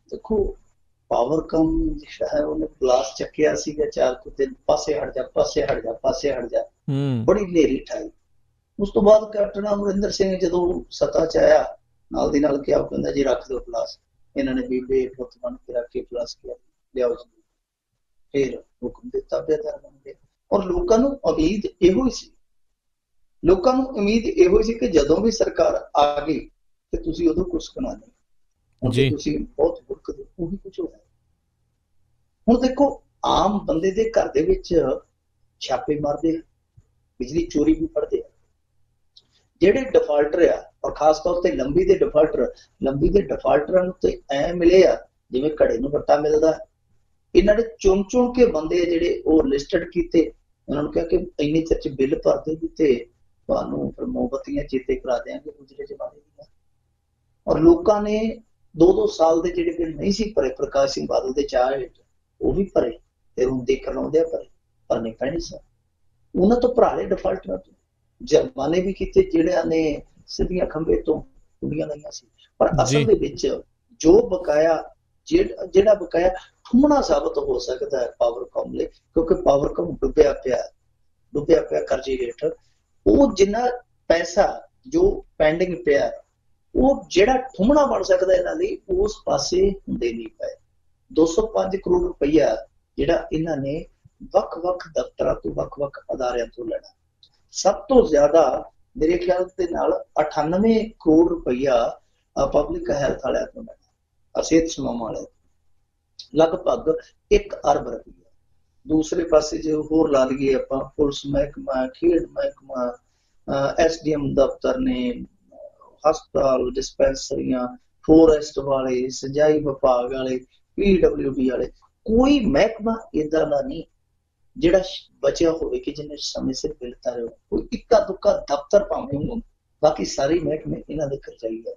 ਦੇਖੋ ਪਾਵਰਕਾਮ ਜਿਹੜਾ ਹੈ ਉਹਨੇ ਗਲਾਸ ਚੱਕਿਆ ਸੀਗਾ 4 ਕੁ ਦਿਨ, ਪਾਸੇ ਹਟ ਜਾ ਬੜੀ ਹਨੇਰੀ ਠਾਈ। ਉਸ ਤੋਂ ਬਾਅਦ ਕੈਪਟਨ ਅਮਰਿੰਦਰ ਸਿੰਘ ਜਦੋਂ ਸੱਤਾ 'ਚ ਆਇਆ ਨਾਲ ਦੀ ਨਾਲ ਕਿਹਾ, ਕਹਿੰਦਾ ਜੀ ਰੱਖ ਦਿਓ ਗਲਾਸ। ਇਹਨਾਂ ਨੇ ਬੀਬੇ ਪੁੱਤ ਬਣ ਕੇ ਰੱਖ ਕੇ ਗਲਾਸ ਕਿਹਾ ਲਿਆਓ ਜੀ, ਫਿਰ ਹੁਕਮ ਦਿੱਤਾ ਬੇਦਾਰ ਬਣ ਗਏ। ਔਰ ਲੋਕਾਂ ਨੂੰ ਉਮੀਦ ਇਹੋ ਹੀ ਸੀ ਲੋਕਾਂ ਨੂੰ ਉਮੀਦ ਇਹੋ ਸੀ ਕਿ ਜਦੋਂ ਵੀ ਸਰਕਾਰ ਆ ਗਈ ਤੇ ਤੁਸੀਂ ਉਦੋਂ ਕੁਛ ਬਣਾ ਲਓ। ਹੁਣ ਜੀ। ਤੁਸੀਂ ਬਹੁਤ ਭੁਗਤਦੇ ਉਹੀ ਕੁਝ ਹੋਇਆ। ਹੁਣ ਦੇਖੋ ਆਮ ਬੰਦੇ ਦੇ ਘਰ ਦੇ ਵਿੱਚ ਛਾਪੇ ਮਾਰਦੇ ਆ, ਬਿਜਲੀ ਚੋਰੀ ਵੀ ਫੜਦੇ ਆ। ਜਿਹੜੇ ਡਿਫਾਲਟਰ ਆ, ਔਰ ਖਾਸ ਤੌਰ ਤੇ ਲੰਬੀ ਦੇ ਡਿਫਾਲਟਰਾਂ ਨੂੰ ਤੇ ਐ ਮਿਲੇ ਆ ਜਿਵੇਂ ਘੜੇ ਨੂੰ ਵੱਟਾ ਮਿਲਦਾ। ਇਹਨਾਂ ਨੇ ਚੁਣ ਚੁਣ ਕੇ ਬੰਦੇ ਆ ਜਿਹੜੇ ਉਹ ਲਿਸਟਡ ਕੀਤੇ, ਉਹਨਾਂ ਨੂੰ ਕਿਹਾ ਕਿ ਇੰਨੇ ਚਿਰ ਚ ਬਿੱਲ ਭਰ ਦੇ ਤੇ ਤੁਹਾਨੂੰ ਫਿਰ ਮੋਮਬੱਤੀਆਂ ਚੇਤੇ ਕਰਾ ਦਿਆਂਗੇ ਗੁਜ਼ਰੇ ਜ਼ਮਾਨੇ ਦੀਆਂ। ਔਰ ਲੋਕਾਂ ਨੇ 2-2 ਸਾਲ ਦੇ ਜਿਹੜੇ ਬਿੱਲ ਨਹੀਂ ਸੀ ਭਰੇ, ਪ੍ਰਕਾਸ਼ ਸਿੰਘ ਬਾਦਲ ਦੇ ਚਾਹ ਹੇਠ ਉਹ ਵੀ ਭਰੇ ਤੇ ਹੁਣ ਦੇਖਣ ਆਉਂਦੇ ਆ ਭਰਨੇ ਪੈਣੇ ਸਨ। ਉਹਨਾਂ ਤੋਂ ਭਰਾ ਲਏ ਡਿਫਾਲਟਰਾਂ ਤੋਂ, ਜੁਰਮਾਨੇ ਵੀ ਕੀਤੇ ਜਿਹੜਿਆਂ ਨੇ ਸਿੱਧੀਆਂ ਖੰਭੇ ਤੋਂ ਕੁੜੀਆਂ ਲਈਆਂ ਸੀ। ਪਰ ਅਸਲ ਦੇ ਵਿੱਚ ਜੋ ਬਕਾਇਆ ਜਿਹੜਾ ਬਕਾਇਆ ਠੁੰਮਣਾ ਸਾਬਤ ਹੋ ਸਕਦਾ ਹੈ ਪਾਵਰਕਾਮ ਲਈ, ਕਿਉਂਕਿ ਪਾਵਰਕਾਮ ਡੁੱਬਿਆ ਪਿਆ ਕਰਜ਼ੇ ਹੇਠ। ਉਹ ਜਿੰਨਾ ਪੈਸਾ ਜੋ ਪੈਂਡਿੰਗ ਪਿਆ, ਉਹ ਜਿਹੜਾ ਠੁੰਮਣਾ ਬਣ ਸਕਦਾ ਇਹਨਾਂ ਲਈ, ਉਸ ਪਾਸੇ ਹੁੰਦੇ ਨਹੀਂ ਪਏ। 205 ਕਰੋੜ ਰੁਪਈਆ ਜਿਹੜਾ ਇਹਨਾਂ ਨੇ ਵੱਖ-ਵੱਖ ਦਫ਼ਤਰਾਂ ਤੋਂ, ਵੱਖ-ਵੱਖ ਅਦਾਰਿਆਂ ਤੋਂ ਲੈਣਾ। ਸਭ ਤੋਂ ਜ਼ਿਆਦਾ ਮੇਰੇ ਖਿਆਲ ਦੇ ਨਾਲ 98 ਕਰੋੜ ਰੁਪਈਆ ਪਬਲਿਕ ਹੈਲਥ ਵਾਲਿਆਂ ਤੋਂ ਲੈਣਾ, ਸਿਹਤ ਸੇਵਾਵਾਂ ਵਾਲਿਆਂ, ਲਗਭਗ 1 ਅਰਬ ਰੁਪਈਆ। ਦੂਸਰੇ ਪਾਸੇ ਜੇ ਹੋਰ ਲਾ ਲਈਏ ਆਪਾਂ, ਪੁਲਿਸ ਮਹਿਕਮਾ, ਖੇਡ ਮਹਿਕਮਾ, SDM ਦਫ਼ਤਰ ਨੇ, ਹਸਪਤਾਲ, ਡਿਸਪੈਂਸਰੀਆਂ, ਫੋਰੈਸਟ ਵਾਲੇ, ਸਿੰਜਾਈ ਵਿਭਾਗ ਵਾਲੇ, PWD ਵਾਲੇ, ਕੋਈ ਮਹਿਕਮਾ ਏਦਾਂ ਦਾ ਨਹੀਂ ਜਿਹੜਾ ਬਚਿਆ ਹੋਵੇ ਕਿ ਜਿਹਨੇ ਸਮੇਂ ਸਿਰ ਬਿੱਲ ਤਾਰੇ। ਕੋਈ ਇੱਕਾ ਦੁੱਕਾ ਦਫ਼ਤਰ ਭਾਵੇਂ ਹੋਣ, ਬਾਕੀ ਸਾਰੇ ਮਹਿਕਮੇ ਇਹਨਾਂ ਦੇ ਕਰਜ਼ਾਈ ਹੈ।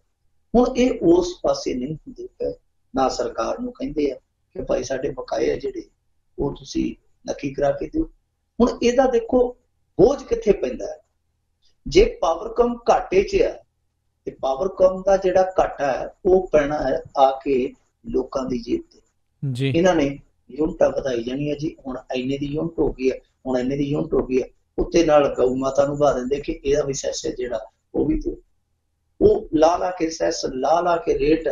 ਹੁਣ ਇਹ ਉਸ ਪਾਸੇ ਨਹੀਂ ਹੁੰਦੇ ਪਏ। ਨਾ ਸਰਕਾਰ ਨੂੰ ਕਹਿੰਦੇ ਆ ਕਿ ਭਾਈ ਸਾਡੇ ਬਕਾਏ ਆ ਜਿਹੜੇ ਉਹ ਤੁਸੀਂ ਨੱਕੀ ਕਰਾ ਕੇ ਦਿਓ। ਹੁਣ ਇਹਦਾ ਦੇਖੋ ਬੋਝ ਕਿੱਥੇ ਪੈਂਦਾ ਹੈ। ਜੇ ਪਾਵਰਕਾਮ ਘਾਟੇ 'ਚ ਆ ਤੇ ਪਾਵਰਕਾਮ ਦਾ ਜਿਹੜਾ ਘਾਟਾ ਹੈ ਉਹ ਪੈਣਾ ਹੈ ਆ ਕੇ ਲੋਕਾਂ ਦੀ ਜੇਬ ਤੇ। ਜੀ। ਇਹਨਾਂ ਨੇ ਯੂਨਿਟਾਂ ਵਧਾਈ ਜਾਣੀਆਂ ਜੀ, ਹੁਣ ਇੰਨੇ ਦੀ ਯੂਨਿਟ ਹੋ ਗਈ ਹੈ, ਹੁਣ ਇੰਨੇ ਦੀ ਯੂਨਿਟ ਹੋ ਗਈ ਹੈ। ਉੱਤੇ ਨਾਲ ਗਊ ਮਾਤਾ ਨੂੰ ਬਹਾ ਦਿੰਦੇ ਕਿ ਇਹਦਾ ਵੀ ਸੈਸ ਹੈ ਜਿਹੜਾ ਉਹ ਵੀ ਦਿਓ। ਉਹ ਲਾ ਕੇ ਸੈਸ, ਲਾ ਕੇ ਰੇਟ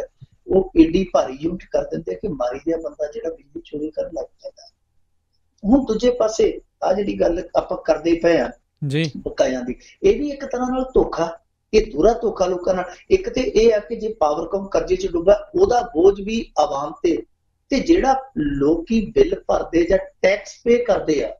ਉਹ ਏਡੀ ਭਾਰੀ ਯੂਨਿਟ ਕਰ ਦਿੰਦੇ ਕਿ ਮਾਰੀ ਦਾ ਬੰਦਾ ਜਿਹੜਾ ਬਿਜਲੀ ਚੋਰੀ ਕਰਨ ਲੱਗ ਜਾਂਦਾ। ਹੁਣ ਦੂਜੇ ਪਾਸੇ ਆ ਜਿਹੜੀ ਗੱਲ ਆਪਾਂ ਕਰਦੇ ਪਏ ਆ ਜੀ ਬਕਾਇਆਂ ਦੀ, ਇਹ ਵੀ ਇੱਕ ਤਰ੍ਹਾਂ ਨਾਲ ਧੋਖਾ, ਇਹ ਦੂਰਾ ਧੋਖਾ ਲੋਕਾਂ ਨਾਲ। ਇੱਕ ਤੇ ਇਹ ਆ ਕਿ ਜੇ ਪਾਵਰਕਾਮ ਕਰਜ਼ੇ 'ਚ ਡੁੱਬਾ, ਉਹਦਾ ਬੋਝ ਵੀ ਆਵਾਮ ਤੇ ਜਿਹੜਾ ਲੋਕੀ ਬਿੱਲ ਭਰਦੇ ਜਾਂ ਟੈਕਸ ਪੇ ਕਰਦੇ ਆ,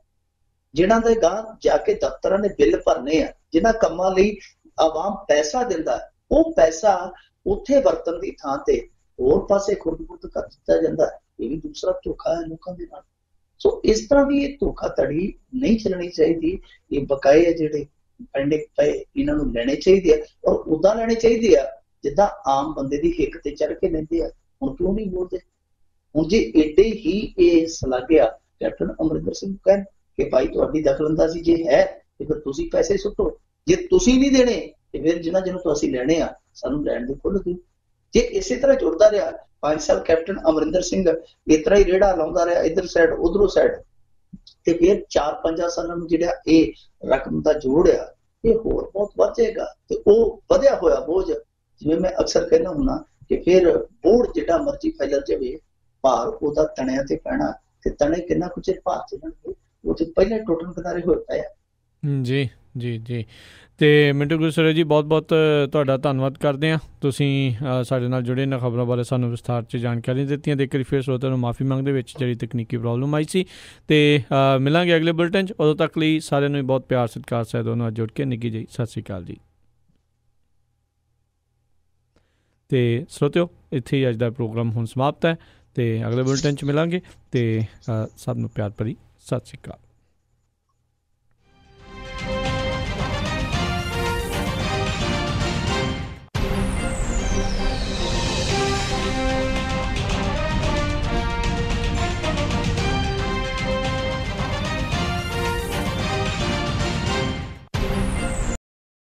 ਜਿਨ੍ਹਾਂ ਦੇ ਗਾਂ ਜਾ ਕੇ ਦਫ਼ਤਰਾਂ ਨੇ ਬਿੱਲ ਭਰਨੇ ਆ, ਜਿਨ੍ਹਾਂ ਕੰਮਾਂ ਲਈ ਆਵਾਮ ਪੈਸਾ ਦਿੰਦਾ, ਉਹ ਪੈਸਾ ਉੱਥੇ ਵਰਤਣ ਦੀ ਥਾਂ ਤੇ ਹੋਰ ਪਾਸੇ ਖੁਰਦ-ਬੁਰਦ ਕਰ ਦਿੱਤਾ ਜਾਂਦਾ। ਇਹ ਵੀ ਦੂਸਰਾ ਧੋਖਾ ਹੈ ਲੋਕਾਂ ਦੇ ਨਾਲ। ਸੋ ਇਸ ਤਰ੍ਹਾਂ ਦੀ ਇਹ ਧੋਖਾਧੜੀ ਨਹੀਂ ਚੱਲਣੀ ਚਾਹੀਦੀ। ਇਹ ਬਕਾਏ ਜਿਹੜੇ ਪੈਂਡਿੰਗ ਪਏ ਇਹਨਾਂ ਨੂੰ ਲੈਣੇ ਚਾਹੀਦੇ ਆ, ਔਰ ਉਦਾਂ ਲੈਣੇ ਚਾਹੀਦੇ ਆ ਜਿੱਦਾਂ ਆਮ ਬੰਦੇ ਦੀ ਹਿੱਕ ਤੇ ਚੜ ਕੇ ਲੈਂਦੇ ਆ। ਹੁਣ ਕਿਉਂ ਨਹੀਂ ਬੋਲਦੇ? ਹੁਣ ਜੇ ਏਡੇ ਹੀ ਇਹ ਸਲਾਘਿਆ ਕੈਪਟਨ ਅਮਰਿੰਦਰ ਸਿੰਘ ਕਹਿਣ ਕਿ ਭਾਈ ਤੁਹਾਡੀ ਦਖਲਅੰਦਾਜ਼ੀ ਜੇ ਹੈ ਤੇ ਫਿਰ ਤੁਸੀਂ ਪੈਸੇ ਸੁੱਟੋ, ਜੇ ਤੁਸੀਂ ਨਹੀਂ ਦੇਣੇ ਤੇ ਫਿਰ ਜਿਹਨੂੰ ਤੋਂ ਅਸੀਂ ਲੈਣੇ ਆ ਸਾਨੂੰ ਲੈਣ ਦੇ ਖੁੱਲ੍ਹ ਦਿਓ। ਜੇ ਇਸੇ ਤਰ੍ਹਾਂ ਜੁੜਦਾ ਰਿਹਾ 5 ਸਾਲ ਕੈਪਟਨ ਅਮਰਿੰਦਰ ਸਿੰਘ ਇਸ ਤਰ੍ਹਾਂ ਹੀ ਰੇੜਾ ਲਾਉਂਦਾ ਰਿਹਾ, ਇੱਧਰ ਸਾਈਡ ਉਧਰੋਂ ਸਾਈਡ, ਤੇ ਫਿਰ 4-5 ਸਾਲਾਂ ਨੂੰ ਜਿਹੜਾ ਇਹ ਰਕਮ ਦਾ ਜੋੜ ਆ ਇਹ ਹੋਰ ਬਹੁਤ ਵੱਧ ਜਾਏਗਾ। ਤੇ ਉਹ ਵਧਿਆ ਹੋਇਆ ਬੋਝ, ਜਿਵੇਂ ਮੈਂ ਅਕਸਰ ਕਹਿੰਦਾ ਹੁੰਦਾ ਕਿ ਫਿਰ ਬੋੜ ਜਿੱਡਾ ਮਰਜ਼ੀ ਫੈਲ ਜਾਵੇ, ਭਾਰ ਉਹਦਾ ਤਣਿਆਂ ਤੇ ਪੈਣਾ, ਤੇ ਤਣੇ ਕਿੰਨਾ ਕੁ ਚਿਰ ਭਾਰ ਚੱਲਣਗੇ, ਉਹ ਤੇ ਪਹਿਲਾਂ ਟੁੱਟਣ ਕਿਨਾਰੇ ਹੋਏ ਪਏ ਆ। ਜੀ ਜੀ ਜੀ। ਤੇ ਮਿੰਟੂ ਗੁਰਸਰੇ ਜੀ, ਬਹੁਤ ਬਹੁਤ ਤੁਹਾਡਾ ਧੰਨਵਾਦ ਕਰਦੇ ਹਾਂ। ਤੁਸੀਂ ਸਾਡੇ ਨਾਲ ਜੁੜੇ ਇਹਨਾਂ ਖਬਰਾਂ ਬਾਰੇ ਸਾਨੂੰ ਵਿਸਥਾਰ 'ਚ ਜਾਣਕਾਰੀਆਂ ਦਿੱਤੀਆਂ। ਤੇ ਫਿਰ ਸਰੋਤਿਆਂ ਨੂੰ ਮਾਫੀ ਮੰਗਦੇ ਵਿੱਚ ਜਿਹੜੀ ਤਕਨੀਕੀ ਪ੍ਰੋਬਲਮ ਆਈ ਸੀ। ਤੇ ਮਿਲਾਂਗੇ ਅਗਲੇ ਬੁਲਟਨ 'ਚ। ਉਦੋਂ ਤੱਕ ਲਈ ਸਾਰਿਆਂ ਨੂੰ ਬਹੁਤ ਪਿਆਰ ਸਤਿਕਾਰ ਸਾਹਿਬ ਨਾਲ ਜੁੜ ਕੇ ਨਿੱਘੀ ਜੀ ਸਤਿ ਸ਼੍ਰੀ ਅਕਾਲ ਜੀ। ਤੇ ਸਰੋਤਿਓ, ਇੱਥੇ ਹੀ ਅੱਜ ਦਾ ਪ੍ਰੋਗਰਾਮ ਹੁਣ ਸਮਾਪਤ ਹੈ। ਤੇ ਅਗਲੇ ਬੁਲਟਨ 'ਚ ਮਿਲਾਂਗੇ। ਤੇ ਸਭ ਨੂੰ ਪਿਆਰ ਭਰੀ ਸਤਿ ਸ਼੍ਰੀ ਅਕਾਲ।